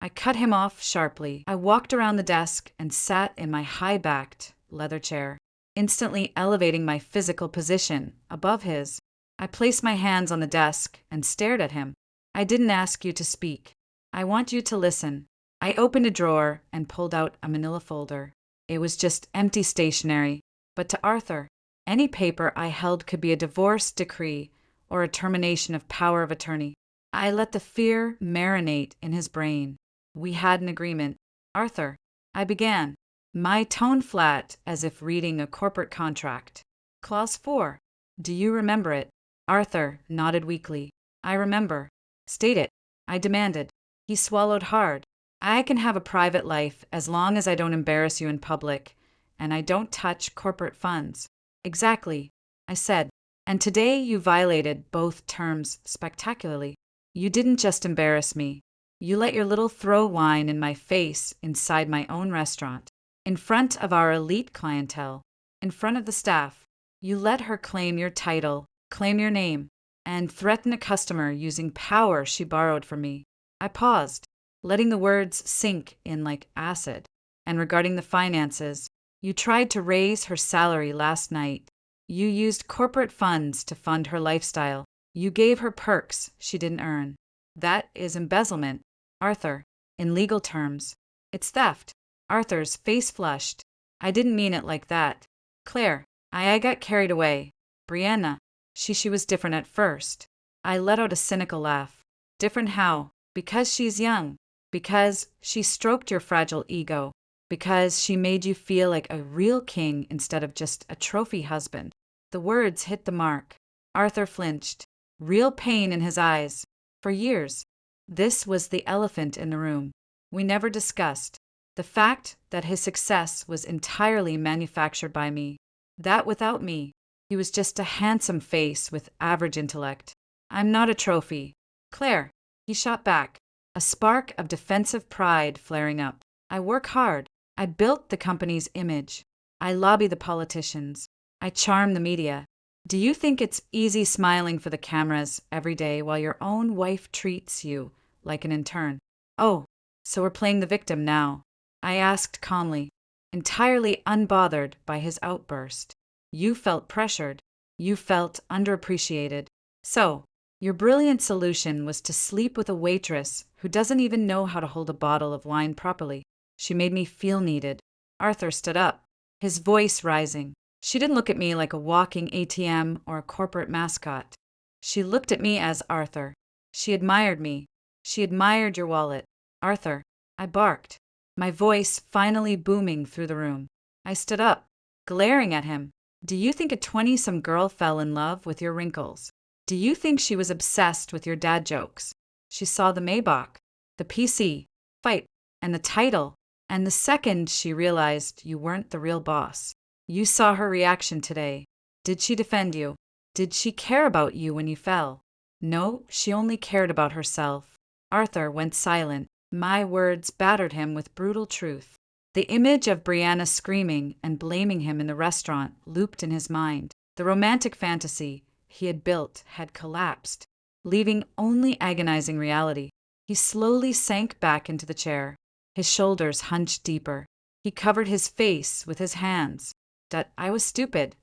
[SPEAKER 1] I cut him off sharply. I walked around the desk and sat in my high-backed leather chair, instantly elevating my physical position above his. I placed my hands on the desk and stared at him. I didn't ask you to speak. I want you to listen. I opened a drawer and pulled out a manila folder. It was just empty stationery. But to Arthur, any paper I held could be a divorce decree or a termination of power of attorney. I let the fear marinate in his brain. We had an agreement. Arthur, I began, my tone flat as if reading a corporate contract. Clause 4. Do you remember it? Arthur nodded weakly. I remember. State it. I demanded. He swallowed hard. I can have a private life as long as I don't embarrass you in public, and I don't touch corporate funds. Exactly, I said. And today you violated both terms spectacularly. You didn't just embarrass me. You let your little throw wine in my face inside my own restaurant, in front of our elite clientele, in front of the staff. You let her claim your title, claim your name, and threaten a customer using power she borrowed from me. I paused, letting the words sink in like acid. And regarding the finances, you tried to raise her salary last night. You used corporate funds to fund her lifestyle. You gave her perks she didn't earn. That is embezzlement, Arthur, in legal terms. It's theft. Arthur's face flushed. I didn't mean it like that. Claire, I got carried away. Brianna, she was different at first. I let out a cynical laugh. Different how? Because she's young. Because she stroked your fragile ego. Because she made you feel like a real king instead of just a trophy husband. The words hit the mark. Arthur flinched. Real pain in his eyes. For years, this was the elephant in the room. We never discussed the fact that his success was entirely manufactured by me. That without me, he was just a handsome face with average intellect. I'm not a trophy. Claire, he shot back, a spark of defensive pride flaring up. I work hard. I built the company's image. I lobby the politicians. I charm the media. Do you think it's easy smiling for the cameras every day while your own wife treats you like an intern? Oh, so we're playing the victim now, I asked calmly, entirely unbothered by his outburst. You felt pressured. You felt underappreciated. So, your brilliant solution was to sleep with a waitress who doesn't even know how to hold a bottle of wine properly. She made me feel needed. Arthur stood up, his voice rising. She didn't look at me like a walking ATM or a corporate mascot. She looked at me as Arthur. She admired me. She admired your wallet. Arthur, I barked, my voice finally booming through the room. I stood up, glaring at him. Do you think a 20-some girl fell in love with your wrinkles? Do you think she was obsessed with your dad jokes? She saw the Maybach, the PC, fight, and the title, and the second she realized you weren't the real boss. You saw her reaction today. Did she defend you? Did she care about you when you fell? No, she only cared about herself. Arthur went silent. My words battered him with brutal truth. The image of Brianna screaming and blaming him in the restaurant looped in his mind. The romantic fantasy he had built had collapsed, leaving only agonizing reality. He slowly sank back into the chair, his shoulders hunched deeper. He covered his face with his hands. That I was stupid.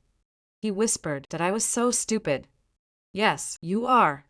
[SPEAKER 1] He whispered that I was so stupid. Yes, you are.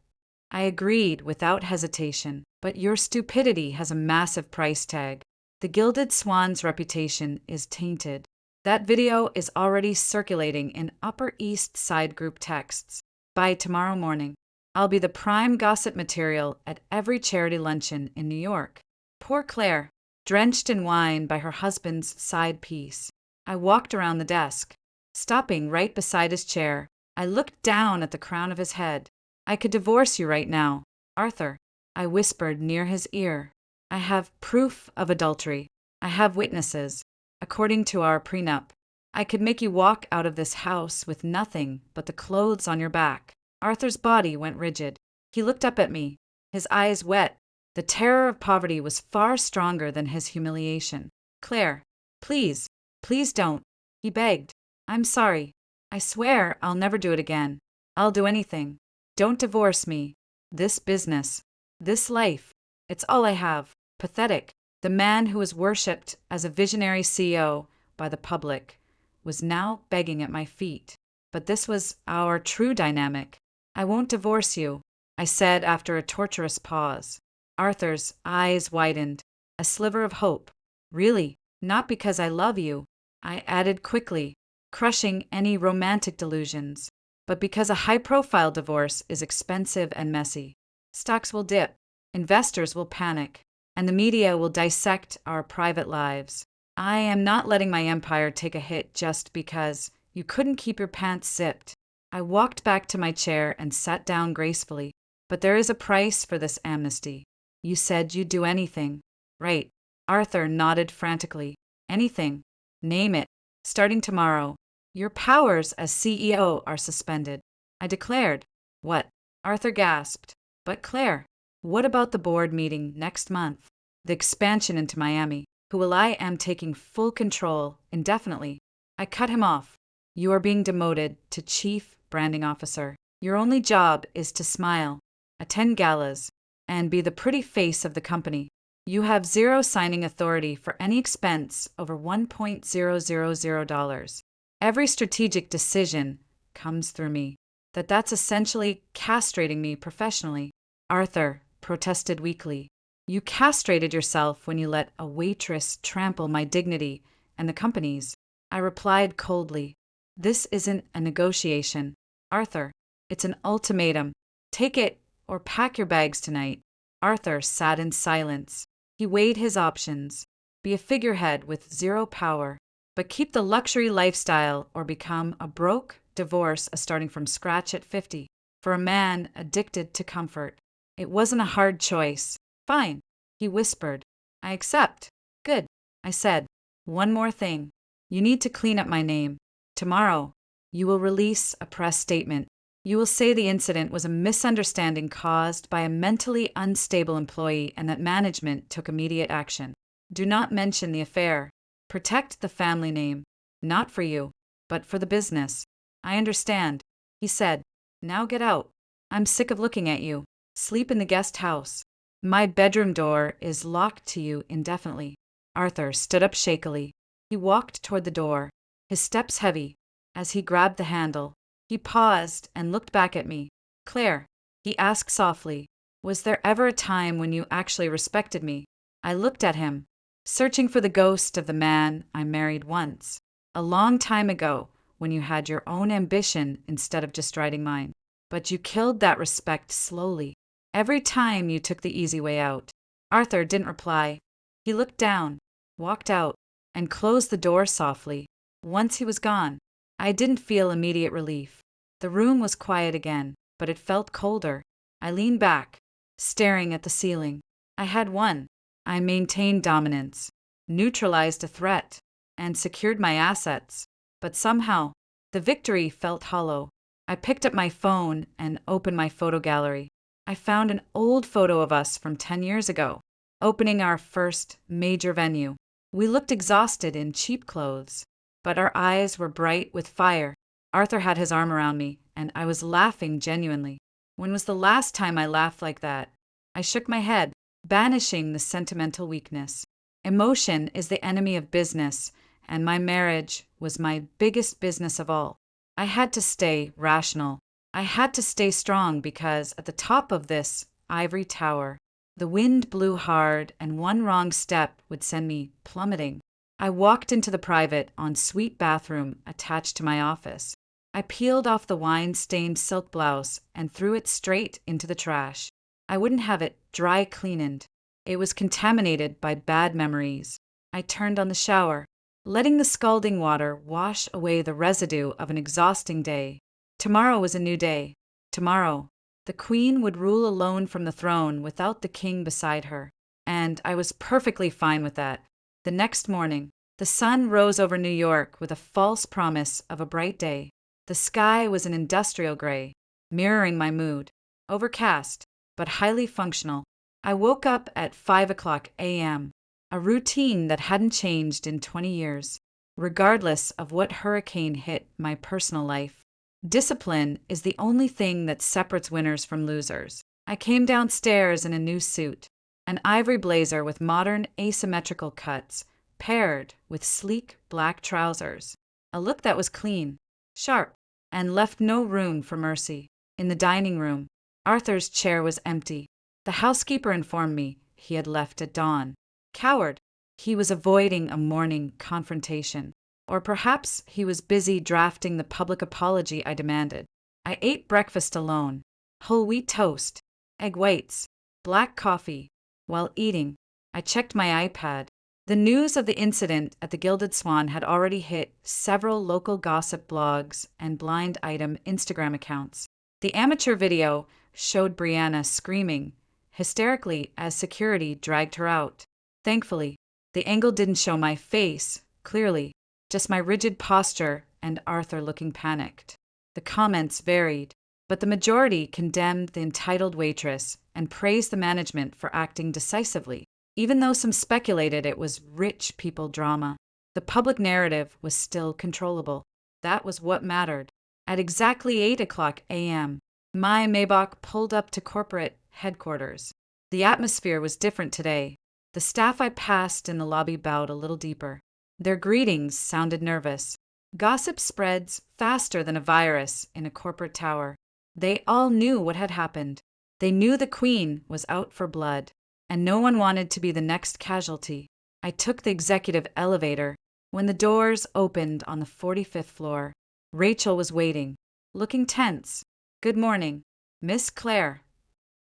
[SPEAKER 1] I agreed without hesitation, but your stupidity has a massive price tag. The Gilded Swan's reputation is tainted. That video is already circulating in Upper East Side group texts. By tomorrow morning, I'll be the prime gossip material at every charity luncheon in New York. Poor Claire, drenched in wine by her husband's side piece. I walked around the desk. Stopping right beside his chair, I looked down at the crown of his head. I could divorce you right now, Arthur, I whispered near his ear. I have proof of adultery. I have witnesses. According to our prenup, I could make you walk out of this house with nothing but the clothes on your back. Arthur's body went rigid. He looked up at me, his eyes wet. The terror of poverty was far stronger than his humiliation. Claire, please, please don't, he begged. I'm sorry. I swear I'll never do it again. I'll do anything. Don't divorce me. This business, this life, it's all I have. Pathetic. The man who was worshipped as a visionary CEO by the public was now begging at my feet. But this was our true dynamic. I won't divorce you, I said after a torturous pause. Arthur's eyes widened, a sliver of hope. Really, not because I love you, I added quickly, crushing any romantic delusions, but because a high-profile divorce is expensive and messy. Stocks will dip, investors will panic, and the media will dissect our private lives. I am not letting my empire take a hit just because you couldn't keep your pants zipped. I walked back to my chair and sat down gracefully. But there is a price for this amnesty. You said you'd do anything. Right. Arthur nodded frantically. Anything. Name it. Starting tomorrow. Your powers as CEO are suspended. I declared. What? Arthur gasped. But Claire, what about the board meeting next month? The expansion into Miami, who I am taking full control indefinitely. I cut him off. You are being demoted to Chief Branding Officer. Your only job is to smile, attend galas, and be the pretty face of the company. You have zero signing authority for any expense over $1,000. Every strategic decision comes through me. That's essentially castrating me professionally. Arthur protested weakly. You castrated yourself when you let a waitress trample my dignity and the company's. I replied coldly. This isn't a negotiation, Arthur. It's an ultimatum. Take it or pack your bags tonight. Arthur sat in silence. He weighed his options. Be a figurehead with zero power, but keep the luxury lifestyle or become a broke divorce starting from scratch at 50. For a man addicted to comfort. It wasn't a hard choice. Fine, he whispered. I accept. Good, I said. One more thing. You need to clean up my name. Tomorrow, you will release a press statement. You will say the incident was a misunderstanding caused by a mentally unstable employee and that management took immediate action. Do not mention the affair. Protect the family name. Not for you, but for the business. I understand, he said. Now get out. I'm sick of looking at you. Sleep in the guest house. My bedroom door is locked to you indefinitely. Arthur stood up shakily. He walked toward the door, his steps heavy. As he grabbed the handle, he paused and looked back at me. Claire, he asked softly, was there ever a time when you actually respected me? I looked at him, searching for the ghost of the man I married once. A long time ago, when you had your own ambition instead of just riding mine. But you killed that respect slowly. Every time you took the easy way out. Arthur didn't reply. He looked down, walked out, and closed the door softly. Once he was gone, I didn't feel immediate relief. The room was quiet again, but it felt colder. I leaned back, staring at the ceiling. I had won. I maintained dominance, neutralized a threat, and secured my assets. But somehow, the victory felt hollow. I picked up my phone and opened my photo gallery. I found an old photo of us from 10 years ago, opening our first major venue. We looked exhausted in cheap clothes, but our eyes were bright with fire. Arthur had his arm around me, and I was laughing genuinely. When was the last time I laughed like that? I shook my head, banishing the sentimental weakness. Emotion is the enemy of business, and my marriage was my biggest business of all. I had to stay rational. I had to stay strong because at the top of this ivory tower, the wind blew hard and one wrong step would send me plummeting. I walked into the private ensuite bathroom attached to my office. I peeled off the wine-stained silk blouse and threw it straight into the trash. I wouldn't have it dry cleaned. It was contaminated by bad memories. I turned on the shower, letting the scalding water wash away the residue of an exhausting day. Tomorrow was a new day. Tomorrow, the queen would rule alone from the throne without the king beside her. And I was perfectly fine with that. The next morning, the sun rose over New York with a false promise of a bright day. The sky was an industrial gray, mirroring my mood. Overcast, but highly functional. I woke up at 5 a.m., a routine that hadn't changed in 20 years, regardless of what hurricane hit my personal life. Discipline is the only thing that separates winners from losers. I came downstairs in a new suit, an ivory blazer with modern asymmetrical cuts, paired with sleek black trousers. A look that was clean, sharp, and left no room for mercy. In the dining room, Arthur's chair was empty. The housekeeper informed me he had left at dawn. Coward! He was avoiding a morning confrontation. Or perhaps he was busy drafting the public apology I demanded. I ate breakfast alone. Whole wheat toast, egg whites, black coffee. While eating, I checked my iPad. The news of the incident at the Gilded Swan had already hit several local gossip blogs and blind item Instagram accounts. The amateur video showed Brianna screaming hysterically as security dragged her out. Thankfully, the angle didn't show my face clearly, just my rigid posture and Arthur looking panicked. The comments varied, but the majority condemned the entitled waitress and praised the management for acting decisively. Even though some speculated it was rich people drama, the public narrative was still controllable. That was what mattered. At exactly 8 a.m., my Maybach pulled up to corporate headquarters. The atmosphere was different today. The staff I passed in the lobby bowed a little deeper. Their greetings sounded nervous. Gossip spreads faster than a virus in a corporate tower. They all knew what had happened. They knew the queen was out for blood, and no one wanted to be the next casualty. I took the executive elevator. When the doors opened on the 45th floor, Rachel was waiting, looking tense. "Good morning, Miss Claire,"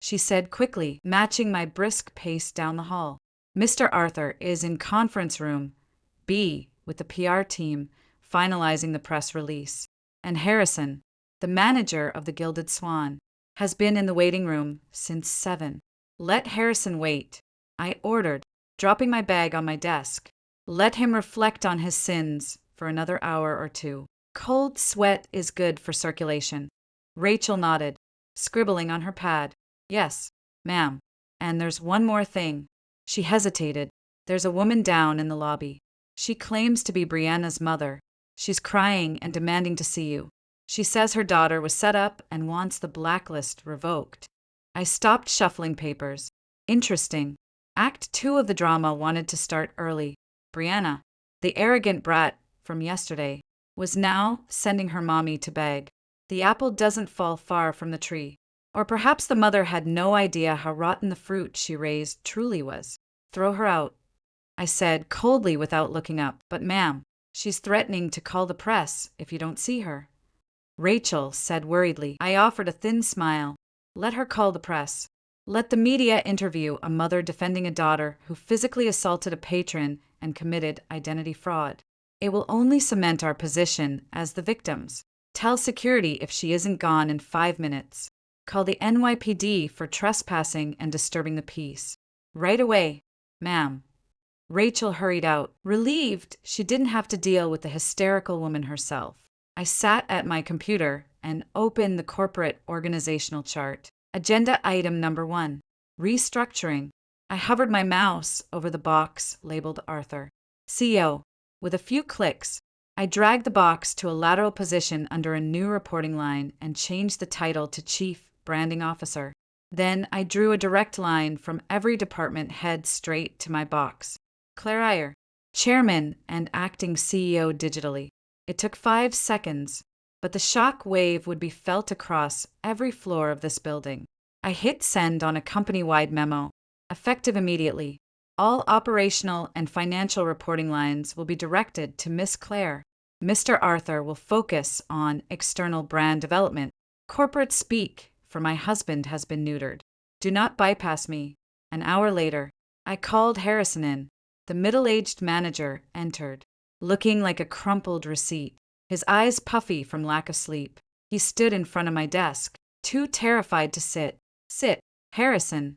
[SPEAKER 1] she said quickly, matching my brisk pace down the hall. "Mr. Arthur is in conference room B with the PR team, finalizing the press release. And Harrison, the manager of the Gilded Swan, has been in the waiting room since 7. Let Harrison wait," I ordered, dropping my bag on my desk. "Let him reflect on his sins for another hour or two. Cold sweat is good for circulation." Rachel nodded, scribbling on her pad. "Yes, ma'am. And there's one more thing." She hesitated. "There's a woman down in the lobby. She claims to be Brianna's mother. She's crying and demanding to see you. She says her daughter was set up and wants the blacklist revoked." I stopped shuffling papers. Interesting. Act 2 of the drama wanted to start early. Brianna, the arrogant brat from yesterday, was now sending her mommy to beg. The apple doesn't fall far from the tree. Or perhaps the mother had no idea how rotten the fruit she raised truly was. "Throw her out," I said coldly without looking up. "But ma'am, she's threatening to call the press if you don't see her," Rachel said worriedly. I offered a thin smile. "Let her call the press. Let the media interview a mother defending a daughter who physically assaulted a patron and committed identity fraud. It will only cement our position as the victims. Tell security if she isn't gone in 5 minutes. Call the NYPD for trespassing and disturbing the peace. Right away, ma'am." Rachel hurried out, relieved she didn't have to deal with the hysterical woman herself. I sat at my computer and opened the corporate organizational chart. Agenda item number 1, restructuring. I hovered my mouse over the box labeled Arthur, CEO. With a few clicks, I dragged the box to a lateral position under a new reporting line and changed the title to Chief Branding Officer. Then I drew a direct line from every department head straight to my box. Claire Iyer, Chairman and Acting CEO digitally. It took 5 seconds, but the shock wave would be felt across every floor of this building. I hit send on a company-wide memo, effective immediately. All operational and financial reporting lines will be directed to Miss Claire. Mr. Arthur will focus on external brand development. Corporate speak for my husband has been neutered. Do not bypass me. An hour later, I called Harrison in. The middle-aged manager entered, looking like a crumpled receipt, his eyes puffy from lack of sleep. He stood in front of my desk, too terrified to sit. "Sit, Harrison,"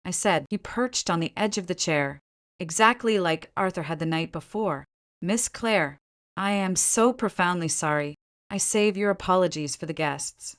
[SPEAKER 1] I said. He perched on the edge of the chair, exactly like Arthur had the night before. "Miss Claire, I am so profoundly sorry. I save your apologies for the guests."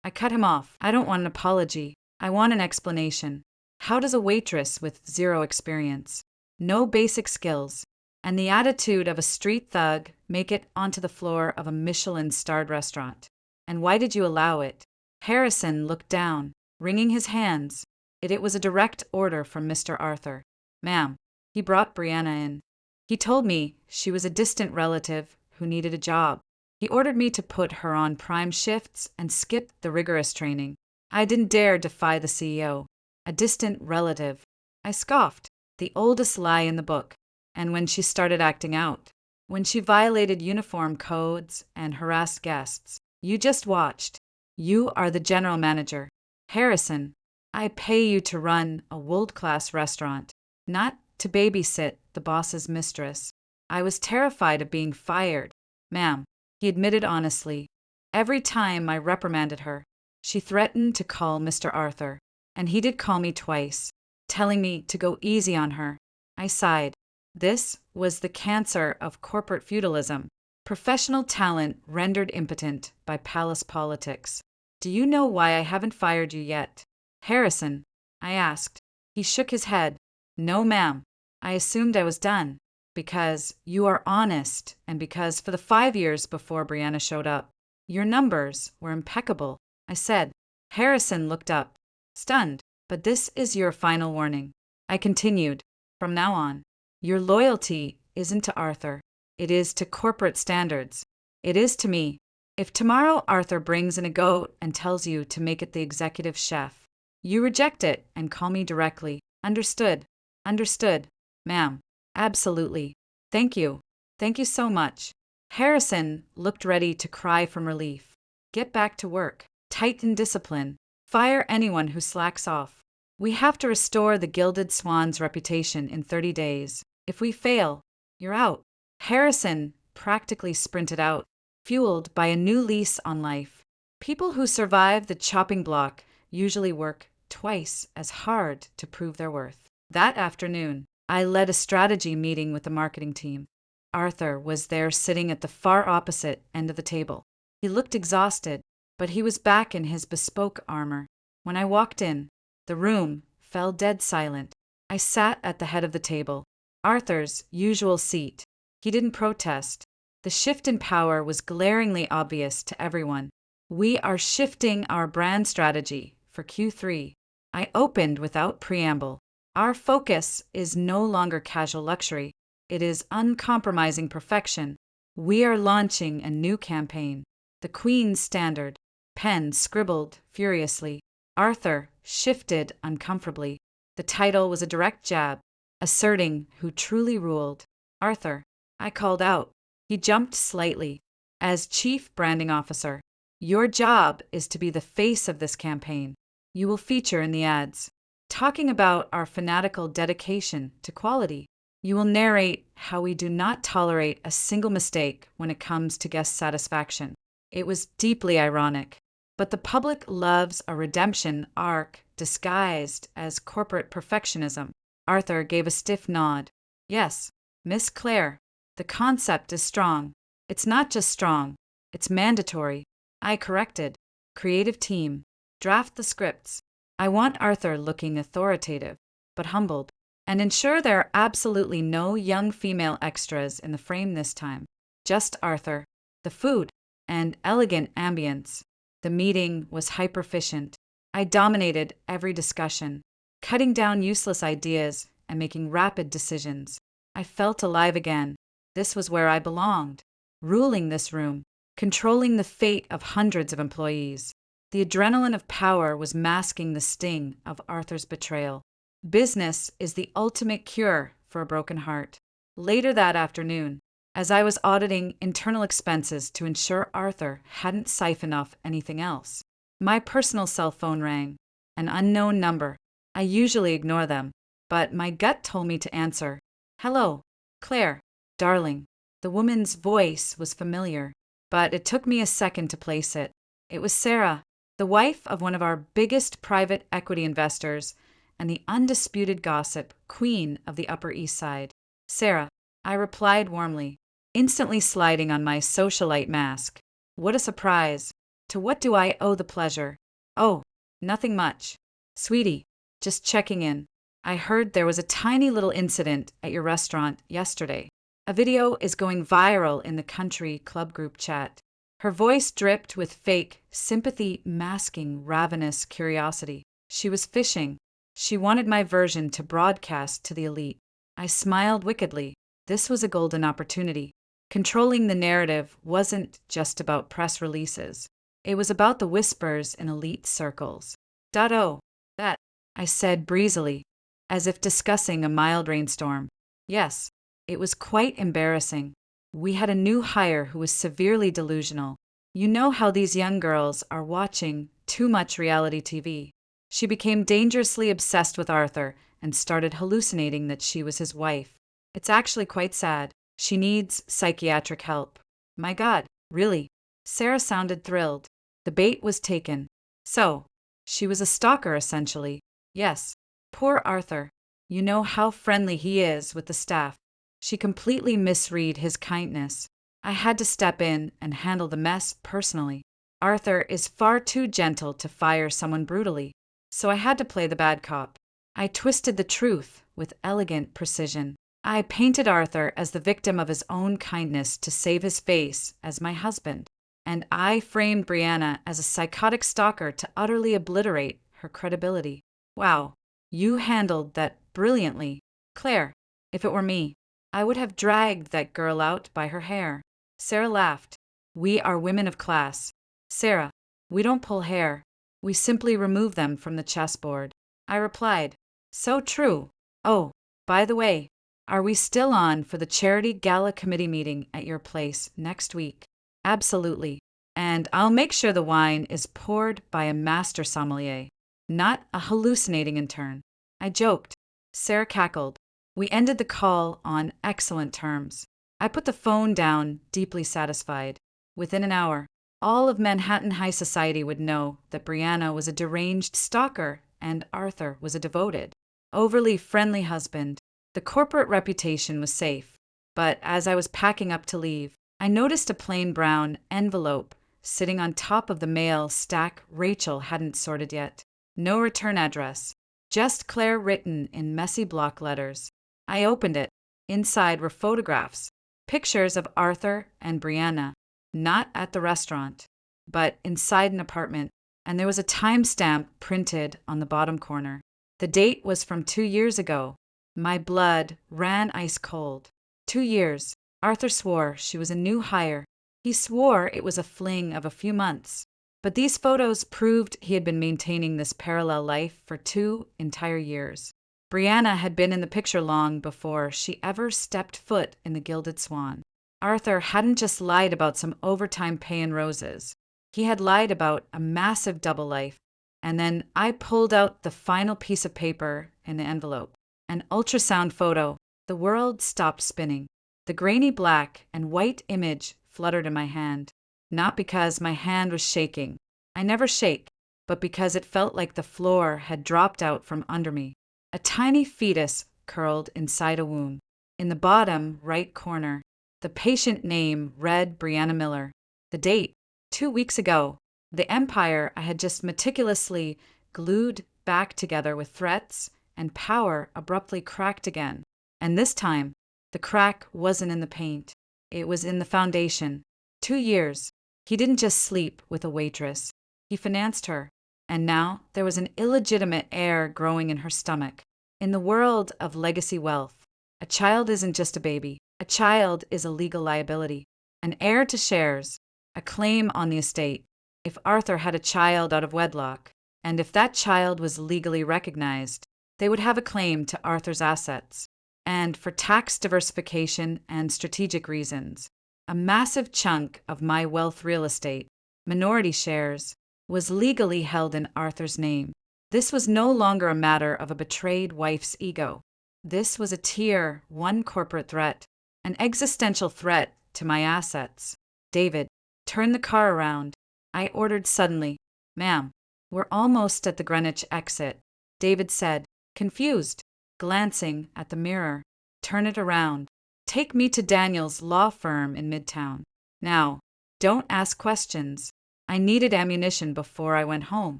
[SPEAKER 1] I cut him off. "I don't want an apology. I want an explanation. How does a waitress with 0 experience, no basic skills, and the attitude of a street thug make it onto the floor of a Michelin-starred restaurant? And why did you allow it?" Harrison looked down, wringing his hands. It was a direct order from Mr. Arthur. Ma'am, he brought Brianna in. He told me she was a distant relative who needed a job. He ordered me to put her on prime shifts and skip the rigorous training. I didn't dare defy the CEO. A distant relative. I scoffed. The oldest lie in the book. And when she started acting out, when she violated uniform codes and harassed guests, you just watched. You are the general manager. Harrison, I pay you to run a world-class restaurant, not to babysit the boss's mistress. I was terrified of being fired. Ma'am, he admitted honestly. Every time I reprimanded her, she threatened to call Mr. Arthur, and he did call me twice, telling me to go easy on her. I sighed. This was the cancer of corporate feudalism. Professional talent rendered impotent by palace politics. Do you know why I haven't fired you yet? Harrison, I asked. He shook his head. No, ma'am. I assumed I was done. Because you are honest, and because for the 5 years before Brianna showed up, your numbers were impeccable, I said. Harrison looked up, stunned. But this is your final warning. I continued. From now on, your loyalty isn't to Arthur. It is to corporate standards. It is to me. If tomorrow Arthur brings in a goat and tells you to make it the executive chef, you reject it and call me directly. Understood? Understood, ma'am. Absolutely. Thank you. Thank you so much. Harrison looked ready to cry from relief. Get back to work. Tighten discipline. Fire anyone who slacks off. We have to restore the Gilded Swan's reputation in 30 days. If we fail, you're out. Harrison practically sprinted out, fueled by a new lease on life. People who survive the chopping block usually work twice as hard to prove their worth. That afternoon, I led a strategy meeting with the marketing team. Arthur was there sitting at the far opposite end of the table. He looked exhausted, but he was back in his bespoke armor. When I walked in, the room fell dead silent. I sat at the head of the table, Arthur's usual seat. He didn't protest. The shift in power was glaringly obvious to everyone. We are shifting our brand strategy for Q3. I opened without preamble. Our focus is no longer casual luxury. It is uncompromising perfection. We are launching a new campaign. The Queen's Standard. Pen scribbled furiously. Arthur shifted uncomfortably. The title was a direct jab, asserting who truly ruled. Arthur, I called out. He jumped slightly. As Chief Branding Officer, your job is to be the face of this campaign. You will feature in the ads, talking about our fanatical dedication to quality. You will narrate how we do not tolerate a single mistake when it comes to guest satisfaction. It was deeply ironic, but the public loves a redemption arc disguised as corporate perfectionism. Arthur gave a stiff nod. Yes, Miss Claire, the concept is strong. It's not just strong, it's mandatory. I corrected. Creative team, draft the scripts. I want Arthur looking authoritative, but humbled, and ensure there are absolutely no young female extras in the frame this time. Just Arthur, the food, and elegant ambience. The meeting was hyper-efficient. I dominated every discussion, cutting down useless ideas and making rapid decisions. I felt alive again. This was where I belonged, ruling this room, controlling the fate of hundreds of employees. The adrenaline of power was masking the sting of Arthur's betrayal. Business is the ultimate cure for a broken heart. Later that afternoon, as I was auditing internal expenses to ensure Arthur hadn't siphoned off anything else, my personal cell phone rang. An unknown number. I usually ignore them, but my gut told me to answer. Hello, Claire, darling. The woman's voice was familiar, but it took me a second to place it. It was Sarah, the wife of one of our biggest private equity investors and the undisputed gossip queen of the Upper East Side. Sarah, I replied warmly, instantly sliding on my socialite mask. What a surprise. To what do I owe the pleasure? Oh, nothing much. Sweetie, just checking in. I heard there was a tiny little incident at your restaurant yesterday. A video is going viral in the country club group chat. Her voice dripped with fake sympathy masking ravenous curiosity. She was fishing. She wanted my version to broadcast to the elite. I smiled wickedly. This was a golden opportunity. Controlling the narrative wasn't just about press releases. It was about the whispers in elite circles. Oh, that, I said breezily, as if discussing a mild rainstorm. Yes, it was quite embarrassing. We had a new hire who was severely delusional. You know how these young girls are watching too much reality TV. She became dangerously obsessed with Arthur and started hallucinating that she was his wife. It's actually quite sad. She needs psychiatric help. My God, really? Sarah sounded thrilled. The bait was taken. So, she was a stalker essentially. Yes. Poor Arthur. You know how friendly he is with the staff. She completely misread his kindness. I had to step in and handle the mess personally. Arthur is far too gentle to fire someone brutally, so I had to play the bad cop. I twisted the truth with elegant precision. I painted Arthur as the victim of his own kindness to save his face as my husband, and I framed Brianna as a psychotic stalker to utterly obliterate her credibility. Wow, you handled that brilliantly. Claire, if it were me, I would have dragged that girl out by her hair. Sarah laughed. We are women of class. Sarah, we don't pull hair. We simply remove them from the chessboard. I replied, so true. Oh, by the way, are we still on for the charity gala committee meeting at your place next week? Absolutely. And I'll make sure the wine is poured by a master sommelier, not a hallucinating intern. I joked. Sarah cackled. We ended the call on excellent terms. I put the phone down, deeply satisfied. Within an hour, all of Manhattan High Society would know that Brianna was a deranged stalker and Arthur was a devoted, overly friendly husband. The corporate reputation was safe. But as I was packing up to leave, I noticed a plain brown envelope sitting on top of the mail stack Rachel hadn't sorted yet. No return address, just Claire written in messy block letters. I opened it. Inside were photographs, pictures of Arthur and Brianna, not at the restaurant, but inside an apartment, and there was a timestamp printed on the bottom corner. The date was from 2 years ago. My blood ran ice cold. 2 years. Arthur swore she was a new hire. He swore it was a fling of a few months. But these photos proved he had been maintaining this parallel life for 2 entire years. Brianna had been in the picture long before she ever stepped foot in the Gilded Swan. Arthur hadn't just lied about some overtime pay and roses. He had lied about a massive double life. And then I pulled out the final piece of paper in the envelope. An ultrasound photo. The world stopped spinning. The grainy black and white image fluttered in my hand. Not because my hand was shaking. I never shake, but because it felt like the floor had dropped out from under me. A tiny fetus curled inside a womb. In the bottom right corner, the patient name read Brianna Miller. The date, 2 weeks ago. The empire I had just meticulously glued back together with threats and power abruptly cracked again. And this time, the crack wasn't in the paint. It was in the foundation. 2 years. He didn't just sleep with a waitress. He financed her. And now there was an illegitimate heir growing in her stomach. In the world of legacy wealth, a child isn't just a baby. A child is a legal liability, an heir to shares, a claim on the estate. If Arthur had a child out of wedlock, and if that child was legally recognized, they would have a claim to Arthur's assets. And for tax diversification and strategic reasons, a massive chunk of my wealth real estate, minority shares, was legally held in Arthur's name. This was no longer a matter of a betrayed wife's ego. This was a tier 1 corporate threat, an existential threat to my assets. David, turn the car around. I ordered suddenly. Ma'am, we're almost at the Greenwich exit. David said, confused, glancing at the mirror. Turn it around. Take me to Daniel's law firm in Midtown. Now, don't ask questions. I needed ammunition before I went home.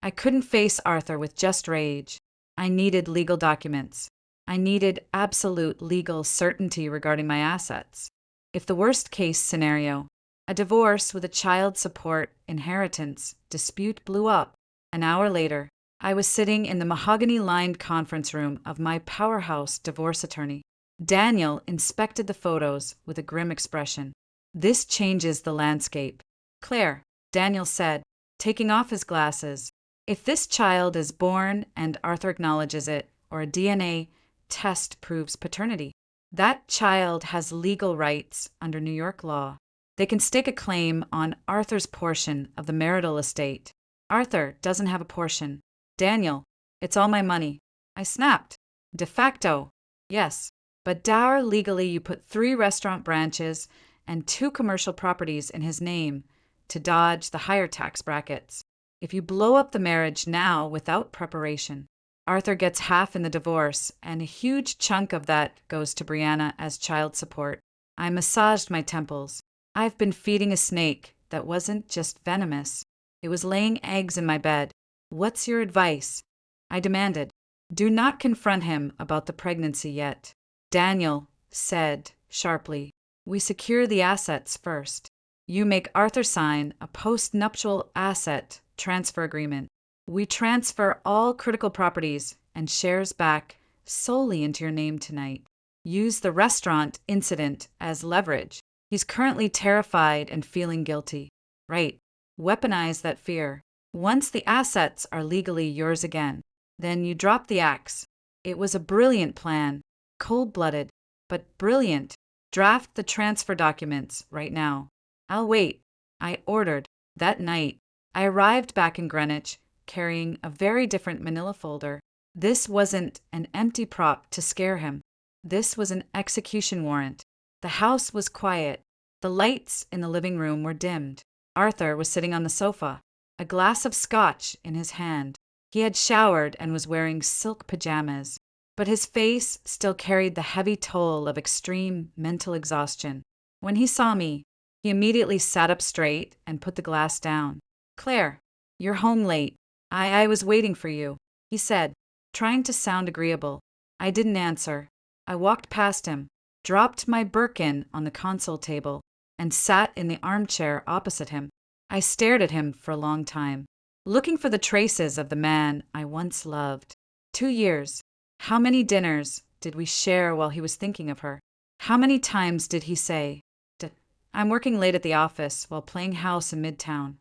[SPEAKER 1] I couldn't face Arthur with just rage. I needed legal documents. I needed absolute legal certainty regarding my assets. If the worst-case scenario, a divorce with a child support inheritance dispute blew up, an hour later, I was sitting in the mahogany-lined conference room of my powerhouse divorce attorney. Daniel inspected the photos with a grim expression. "This changes the landscape." "Claire," Daniel said, taking off his glasses, "if this child is born and Arthur acknowledges it, or a DNA test proves paternity, that child has legal rights under New York law. They can stake a claim on Arthur's portion of the marital estate. Arthur doesn't have a portion. Daniel, it's all my money." I snapped. "De facto, yes. But dour legally you put 3 restaurant branches and 2 commercial properties in his name to dodge the higher tax brackets. If you blow up the marriage now without preparation, Arthur gets half in the divorce, and a huge chunk of that goes to Brianna as child support." I massaged my temples. I've been feeding a snake that wasn't just venomous. It was laying eggs in my bed. "What's your advice?" I demanded. "Do not confront him about the pregnancy yet." Daniel said sharply, "We secure the assets first. You make Arthur sign a post-nuptial asset transfer agreement. We transfer all critical properties and shares back solely into your name tonight. Use the restaurant incident as leverage. He's currently terrified and feeling guilty. Right. Weaponize that fear. Once the assets are legally yours again, then you drop the axe." It was a brilliant plan. Cold-blooded, but brilliant. "Draft the transfer documents right now." "I'll wait," I ordered. That night, I arrived back in Greenwich, carrying a very different manila folder. This wasn't an empty prop to scare him. This was an execution warrant. The house was quiet. The lights in the living room were dimmed. Arthur was sitting on the sofa, a glass of scotch in his hand. He had showered and was wearing silk pajamas, but his face still carried the heavy toll of extreme mental exhaustion. When he saw me, he immediately sat up straight and put the glass down. "Claire, you're home late. I was waiting for you," he said, trying to sound agreeable. I didn't answer. I walked past him, dropped my Birkin on the console table, and sat in the armchair opposite him. I stared at him for a long time, looking for the traces of the man I once loved. 2 years. How many dinners did we share while he was thinking of her? How many times did he say, "I'm working late at the office while playing house in Midtown"?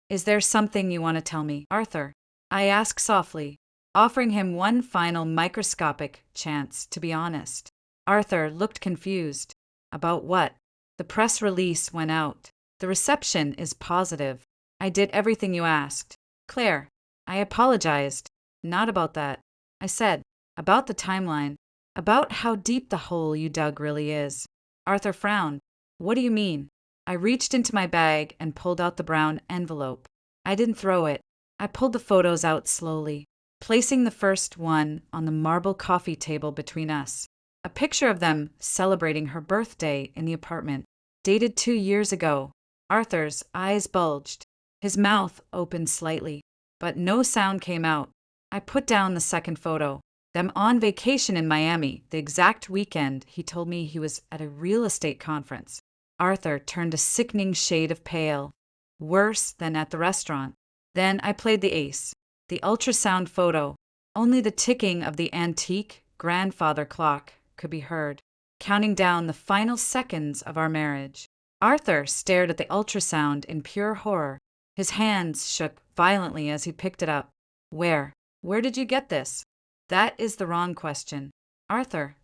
[SPEAKER 1] "Is there something you want to tell me, Arthur?" I asked softly, offering him one final microscopic chance to be honest. Arthur looked confused. "About what?" "The press release went out. The reception is positive. I did everything you asked." "Claire, I apologized. Not about that." I said, "About the timeline. About how deep the hole you dug really is." Arthur frowned. "What do you mean?" I reached into my bag and pulled out the brown envelope. I didn't throw it. I pulled the photos out slowly, placing the first one on the marble coffee table between us. A picture of them celebrating her birthday in the apartment, dated 2 years ago. Arthur's eyes bulged. His mouth opened slightly, but no sound came out. I put down the second photo. Them on vacation in Miami, the exact weekend he told me he was at a real estate conference. Arthur turned a sickening shade of pale, worse than at the restaurant. Then I played the ace, the ultrasound photo. Only the ticking of the antique grandfather clock could be heard, counting down the final seconds of our marriage. Arthur stared at the ultrasound in pure horror. His hands shook violently as he picked it up. Where did you get this?" "That is the wrong question, Arthur,"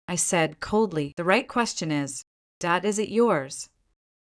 [SPEAKER 1] I said coldly. "The right question is, is it yours?"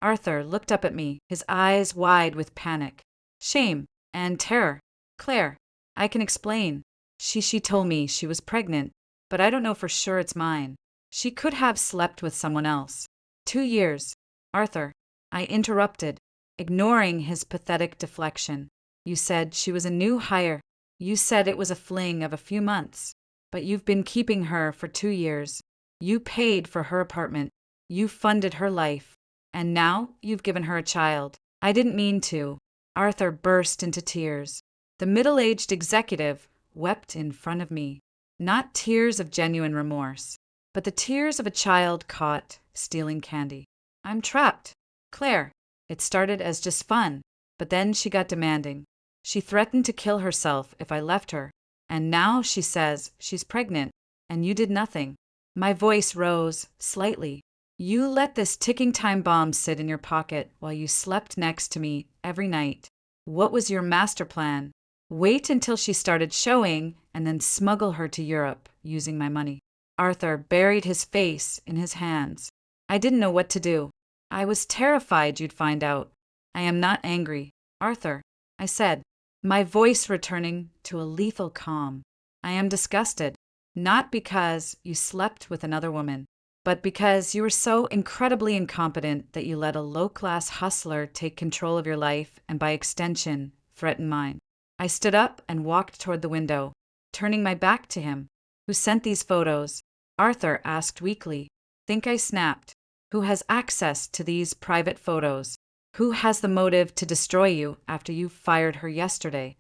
[SPEAKER 1] Arthur looked up at me, his eyes wide with panic, shame, and terror. "Claire, I can explain. She told me she was pregnant, but I don't know for sure it's mine. She could have slept with someone else." 2 years. "Arthur," I interrupted, ignoring his pathetic deflection. "You said she was a new hire. You said it was a fling of a few months, but you've been keeping her for 2 years. You paid for her apartment. You funded her life. And now you've given her a child." I didn't mean to. Arthur burst into tears. The middle-aged executive wept in front of me, not tears of genuine remorse, but the tears of a child caught stealing candy. "I'm trapped. Claire, it started as just fun, but then she got demanding. She threatened to kill herself if I left her. And now she says she's pregnant, and you did nothing. My voice rose slightly. You let this ticking time bomb sit in your pocket while you slept next to me every night. What was your master plan? Wait until she started showing and then smuggle her to Europe using my money. Arthur buried his face in his hands. I didn't know what to do. I was terrified you'd find out. I am not angry, Arthur, I said, my voice returning to a lethal calm. I am disgusted, not because you slept with another woman, but because you were so incredibly incompetent that you let a low-class hustler take control of your life and, by extension, threaten mine. I stood up and walked toward the window, turning my back to him. Who sent these photos? Arthur asked weakly. Think I snapped. Who has access to these private photos? Who has the motive to destroy you after you fired her yesterday?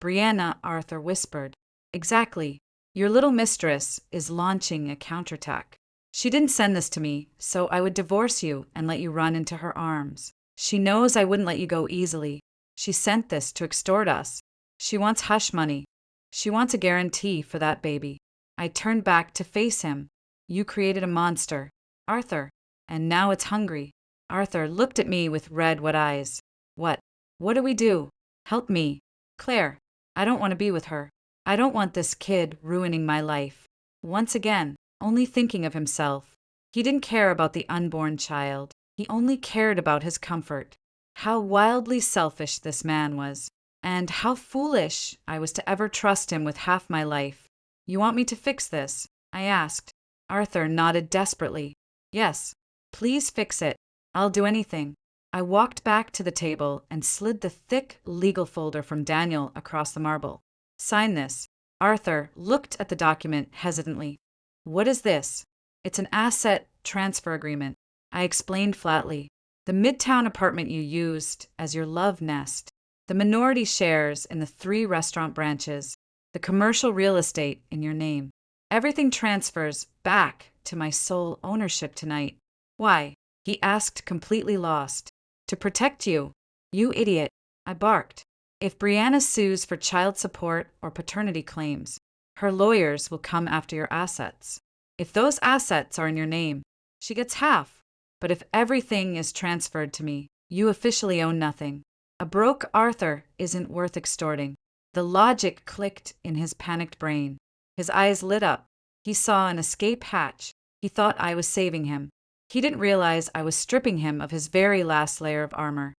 [SPEAKER 1] Brianna, Arthur whispered. Exactly. Your little mistress is launching a counterattack. She didn't send this to me, so I would divorce you and let you run into her arms. She knows I wouldn't let you go easily. She sent this to extort us. She wants hush money. She wants a guarantee for that baby. I turned back to face him. You created a monster, Arthur, and now it's hungry. Arthur looked at me with red, wet eyes. What? What do we do? Help me. Claire, I don't want to be with her. I don't want this kid ruining my life. Once again, only thinking of himself. He didn't care about the unborn child. He only cared about his comfort. How wildly selfish this man was. And how foolish I was to ever trust him with half my life. You want me to fix this? I asked. Arthur nodded desperately. Yes, please fix it. I'll do anything. I walked back to the table and slid the thick legal folder from Daniel across the marble. Sign this. Arthur looked at the document hesitantly. What is this? It's an asset transfer agreement. I explained flatly. The Midtown apartment you used as your love nest. The minority shares in the 3 restaurant branches. The commercial real estate in your name. Everything transfers back to my sole ownership tonight. Why? He asked, completely lost. To protect you. You idiot. I barked. If Brianna sues for child support or paternity claims, her lawyers will come after your assets. If those assets are in your name, she gets half. But if everything is transferred to me, you officially own nothing. A broke Arthur isn't worth extorting. The logic clicked in his panicked brain. His eyes lit up. He saw an escape hatch. He thought I was saving him. He didn't realize I was stripping him of his very last layer of armor.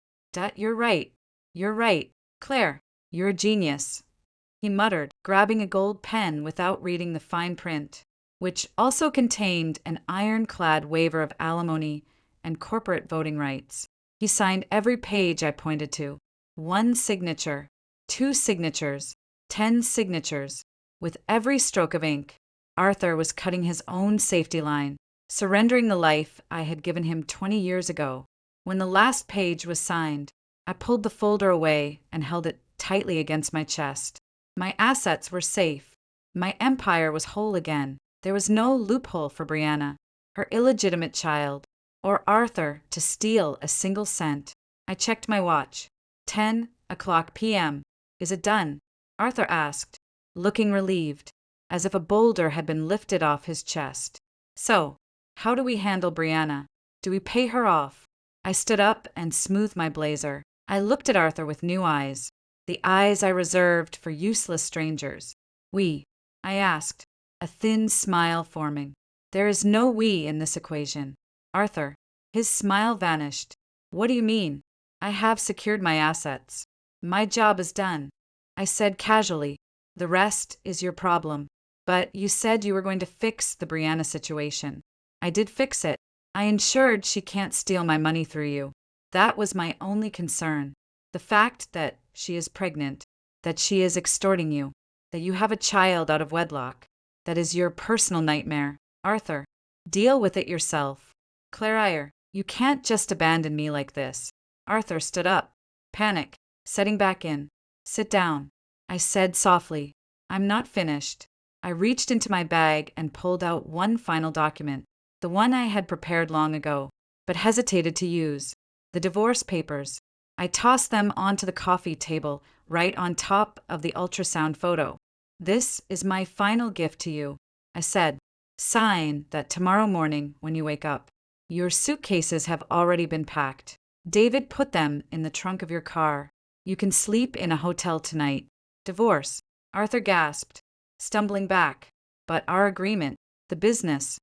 [SPEAKER 1] You're right. You're right. Claire, you're a genius. He muttered, grabbing a gold pen without reading the fine print, which also contained an ironclad waiver of alimony and corporate voting rights. He signed every page I pointed to. 1 signature, 2 signatures, 10 signatures. With every stroke of ink, Arthur was cutting his own safety line, surrendering the life I had given him 20 years ago. When the last page was signed, I pulled the folder away and held it tightly against my chest. My assets were safe. My empire was whole again. There was no loophole for Brianna, her illegitimate child, or Arthur to steal a single cent. I checked my watch. 10:00 p.m. Is it done? Arthur asked, looking relieved, as if a boulder had been lifted off his chest. So, how do we handle Brianna? Do we pay her off? I stood up and smoothed my blazer. I looked at Arthur with new eyes, the eyes I reserved for useless strangers. We? I asked, a thin smile forming. There is no we in this equation. Arthur. His smile vanished. What do you mean? I have secured my assets. My job is done. I said casually, the rest is your problem. But you said you were going to fix the Brianna situation. I did fix it. I ensured she can't steal my money through you. That was my only concern. The fact that she is pregnant, that she is extorting you, that you have a child out of wedlock, that is your personal nightmare. Arthur, deal with it yourself. Claire, you can't just abandon me like this. Arthur stood up, panic, setting back in. Sit down, I said softly. I'm not finished. I reached into my bag and pulled out one final document, the one I had prepared long ago, but hesitated to use. The divorce papers. I tossed them onto the coffee table, right on top of the ultrasound photo. "This is my final gift to you," I said. "Sign that tomorrow morning when you wake up. Your suitcases have already been packed. David put them in the trunk of your car. You can sleep in a hotel tonight. Divorce." Arthur gasped, stumbling back. "But our agreement, the business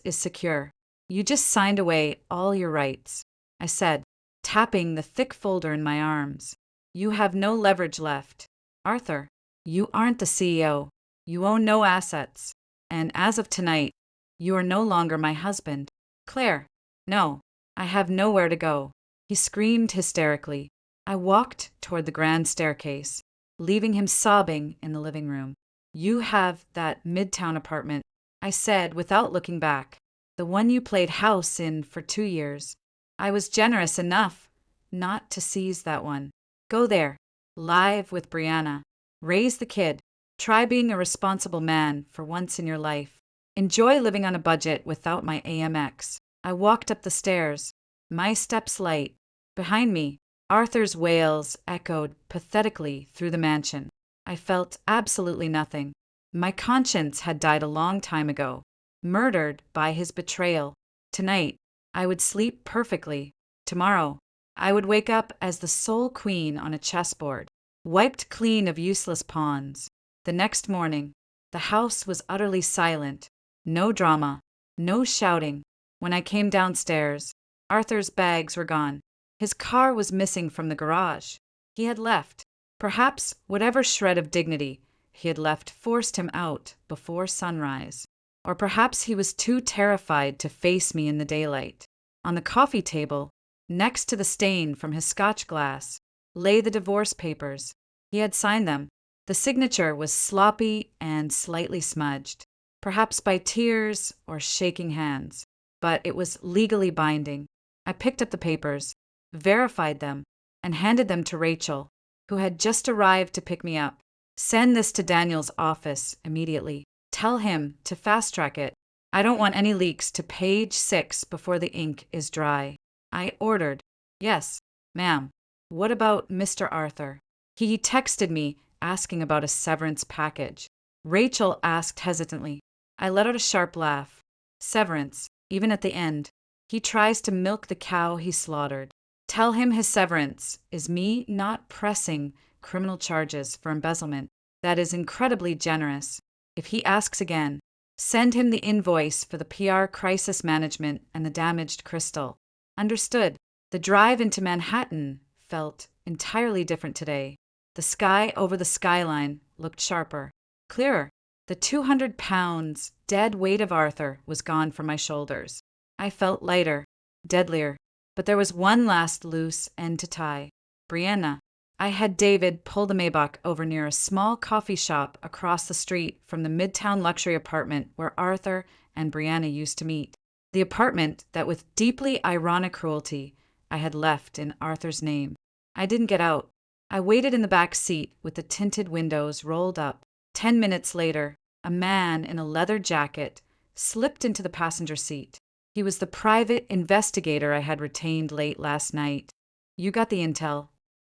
[SPEAKER 1] is secure. You just signed away all your rights," I said, tapping the thick folder in my arms. "You have no leverage left. Arthur, you aren't the CEO. You own no assets. And as of tonight, you are no longer my husband. Claire, no, I have nowhere to go." He screamed hysterically. I walked toward the grand staircase, leaving him sobbing in the living room. "You have that midtown apartment," I said without looking back. "The one you played house in for 2 years. I was generous enough not to seize that one. Go there, live with Brianna. Raise the kid. Try being a responsible man for once in your life. Enjoy living on a budget without my AMX." I walked up the stairs, my steps light. Behind me, Arthur's wails echoed pathetically through the mansion. I felt absolutely nothing. My conscience had died a long time ago, murdered by his betrayal. Tonight, I would sleep perfectly. Tomorrow, I would wake up as the sole queen on a chessboard, wiped clean of useless pawns. The next morning, the house was utterly silent. No drama, no shouting. When I came downstairs, Arthur's bags were gone. His car was missing from the garage. He had left. Perhaps whatever shred of dignity he had left forced him out before sunrise. Or perhaps he was too terrified to face me in the daylight. On the coffee table, next to the stain from his scotch glass, lay the divorce papers. He had signed them. The signature was sloppy and slightly smudged, perhaps by tears or shaking hands, but it was legally binding. I picked up the papers, verified them, and handed them to Rachel, who had just arrived to pick me up. "Send this to Daniel's office immediately. Tell him to fast-track it. I don't want any leaks to page 6 before the ink is dry," I ordered. "Yes, ma'am. What about Mr. Arthur?" He texted me asking about a severance package. Rachel asked hesitantly. I let out a sharp laugh. "Severance, even at the end. He tries to milk the cow he slaughtered. Tell him his severance is me not pressing criminal charges for embezzlement. That is incredibly generous. If he asks again, send him the invoice for the PR crisis management and the damaged crystal." Understood. The drive into Manhattan felt entirely different today. The sky over the skyline looked sharper, clearer. The 200 pounds dead weight of Arthur was gone from my shoulders. I felt lighter, deadlier, but there was one last loose end to tie. Brianna. I had David pull the Maybach over near a small coffee shop across the street from the midtown luxury apartment where Arthur and Brianna used to meet. The apartment that with deeply ironic cruelty I had left in Arthur's name. I didn't get out. I waited in the back seat with the tinted windows rolled up. 10 minutes later, a man in a leather jacket slipped into the passenger seat. He was the private investigator I had retained late last night. "You got the intel?"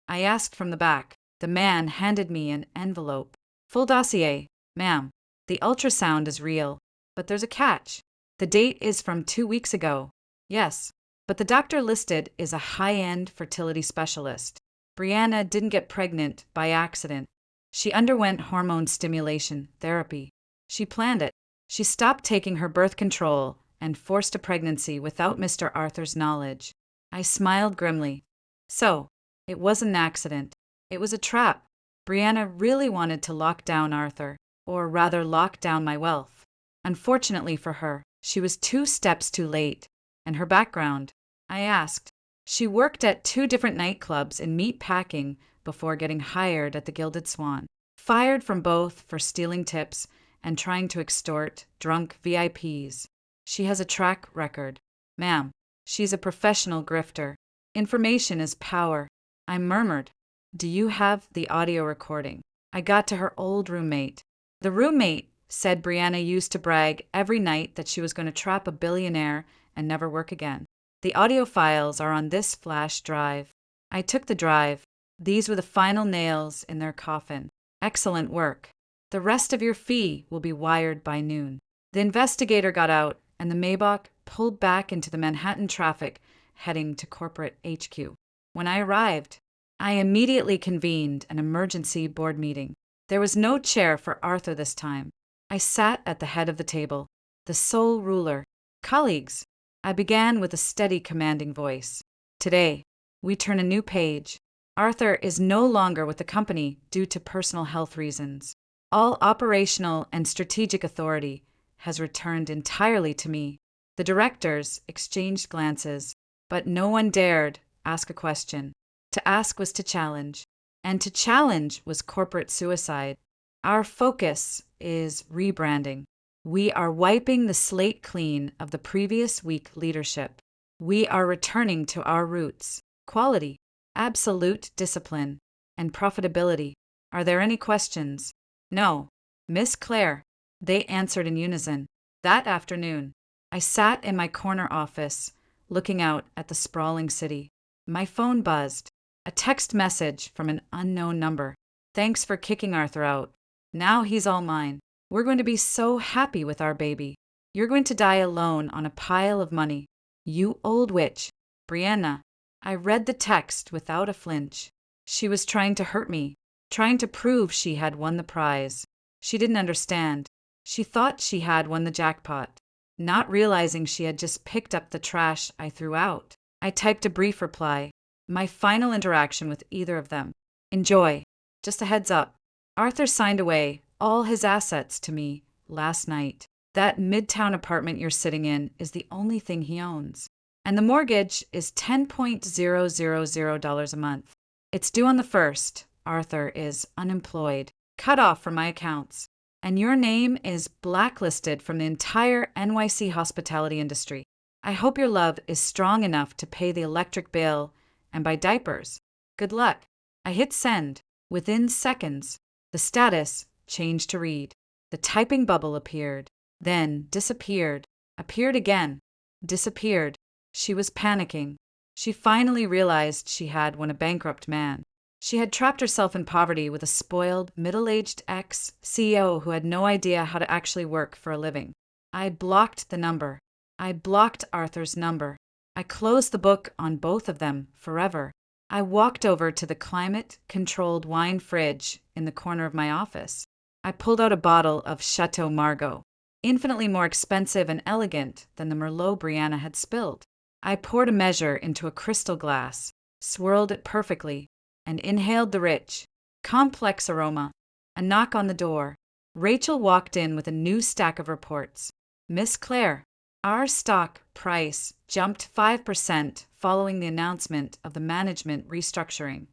[SPEAKER 1] I asked from the back. The man handed me an envelope. "Full dossier, ma'am. The ultrasound is real, but there's a catch. The date is from 2 weeks ago." "Yes, but the doctor listed is a high-end fertility specialist. Brianna didn't get pregnant by accident. She underwent hormone stimulation therapy. She planned it. She stopped taking her birth control and forced a pregnancy without Mr. Arthur's knowledge." I smiled grimly. "So, it wasn't an accident. It was a trap. Brianna really wanted to lock down Arthur, or rather lock down my wealth. Unfortunately for her, she was 2 steps too late. And her background?" I asked. "She worked at 2 different nightclubs in meat packing before getting hired at the Gilded Swan. Fired from both for stealing tips and trying to extort drunk VIPs. She has a track record. Ma'am, she's a professional grifter. Information is power." I murmured. "Do you have the audio recording?" I got to her old roommate. The roommate said Brianna used to brag every night that she was going to trap a billionaire and never work again. "The audio files are on this flash drive." I took the drive. These were the final nails in their coffin. Excellent work. The rest of your fee will be wired by noon. The investigator got out, and the Maybach pulled back into the Manhattan traffic, heading to corporate HQ. When I arrived, I immediately convened an emergency board meeting. There was no chair for Arthur this time. I sat at the head of the table, the sole ruler. Colleagues, I began with a steady, commanding voice. Today, we turn a new page. Arthur is no longer with the company due to personal health reasons. All operational and strategic authority has returned entirely to me. The directors exchanged glances, but no one dared ask a question. To ask was to challenge, and to challenge was corporate suicide. Our focus is rebranding. We are wiping the slate clean of the previous weak leadership. We are returning to our roots: quality, absolute discipline, and profitability. Are there any questions? No. Miss Claire. They answered in unison. That afternoon, I sat in my corner office, looking out at the sprawling city. My phone buzzed. A text message from an unknown number. Thanks for kicking Arthur out. Now he's all mine. We're going to be so happy with our baby. You're going to die alone on a pile of money. You old witch. Brianna. I read the text without a flinch. She was trying to hurt me, trying to prove she had won the prize. She didn't understand. She thought she had won the jackpot, not realizing she had just picked up the trash I threw out. I typed a brief reply. My final interaction with either of them. Enjoy. Just a heads up. Arthur signed away all his assets to me last night. That midtown apartment you're sitting in is the only thing he owns. And the mortgage is $10,000 a month. It's due on the 1st. Arthur is unemployed, cut off from my accounts. And your name is blacklisted from the entire NYC hospitality industry. I hope your love is strong enough to pay the electric bill and buy diapers. Good luck. I hit send. Within seconds, the status changed to read. The typing bubble appeared, then disappeared, appeared again, disappeared. She was panicking. She finally realized she had won a bankrupt man. She had trapped herself in poverty with a spoiled, middle-aged ex-CEO who had no idea how to actually work for a living. I blocked the number. I blocked Arthur's number. I closed the book on both of them forever. I walked over to the climate-controlled wine fridge in the corner of my office. I pulled out a bottle of Chateau Margaux, infinitely more expensive and elegant than the Merlot Brianna had spilled. I poured a measure into a crystal glass, swirled it perfectly, and inhaled the rich, complex aroma. A knock on the door. Rachel walked in with a new stack of reports. Miss Claire, our stock price jumped 5% following the announcement of the management restructuring.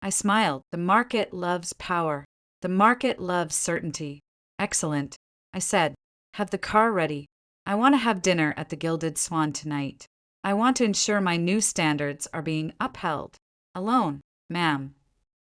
[SPEAKER 1] I smiled. The market loves power. The market loves certainty. Excellent. I said, have the car ready. I want to have dinner at the Gilded Swan tonight. I want to ensure my new standards are being upheld. Alone, ma'am.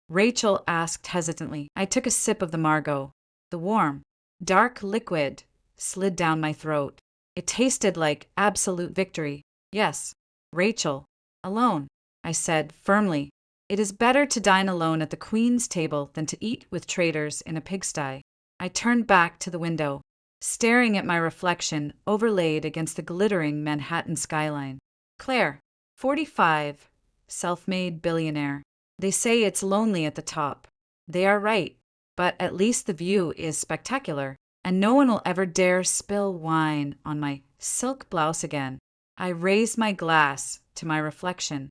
[SPEAKER 1] Rachel asked hesitantly. I took a sip of the Margaux. The warm, dark liquid slid down my throat. It tasted like absolute victory. Yes, Rachel. Alone, I said firmly. It is better to dine alone at the Queen's table than to eat with traitors in a pigsty. I turned back to the window, staring at my reflection overlaid against the glittering Manhattan skyline. Claire, 45, self-made billionaire. They say it's lonely at the top. They are right, but at least the view is spectacular, and no one will ever dare spill wine on my silk blouse again. I raised my glass to my reflection.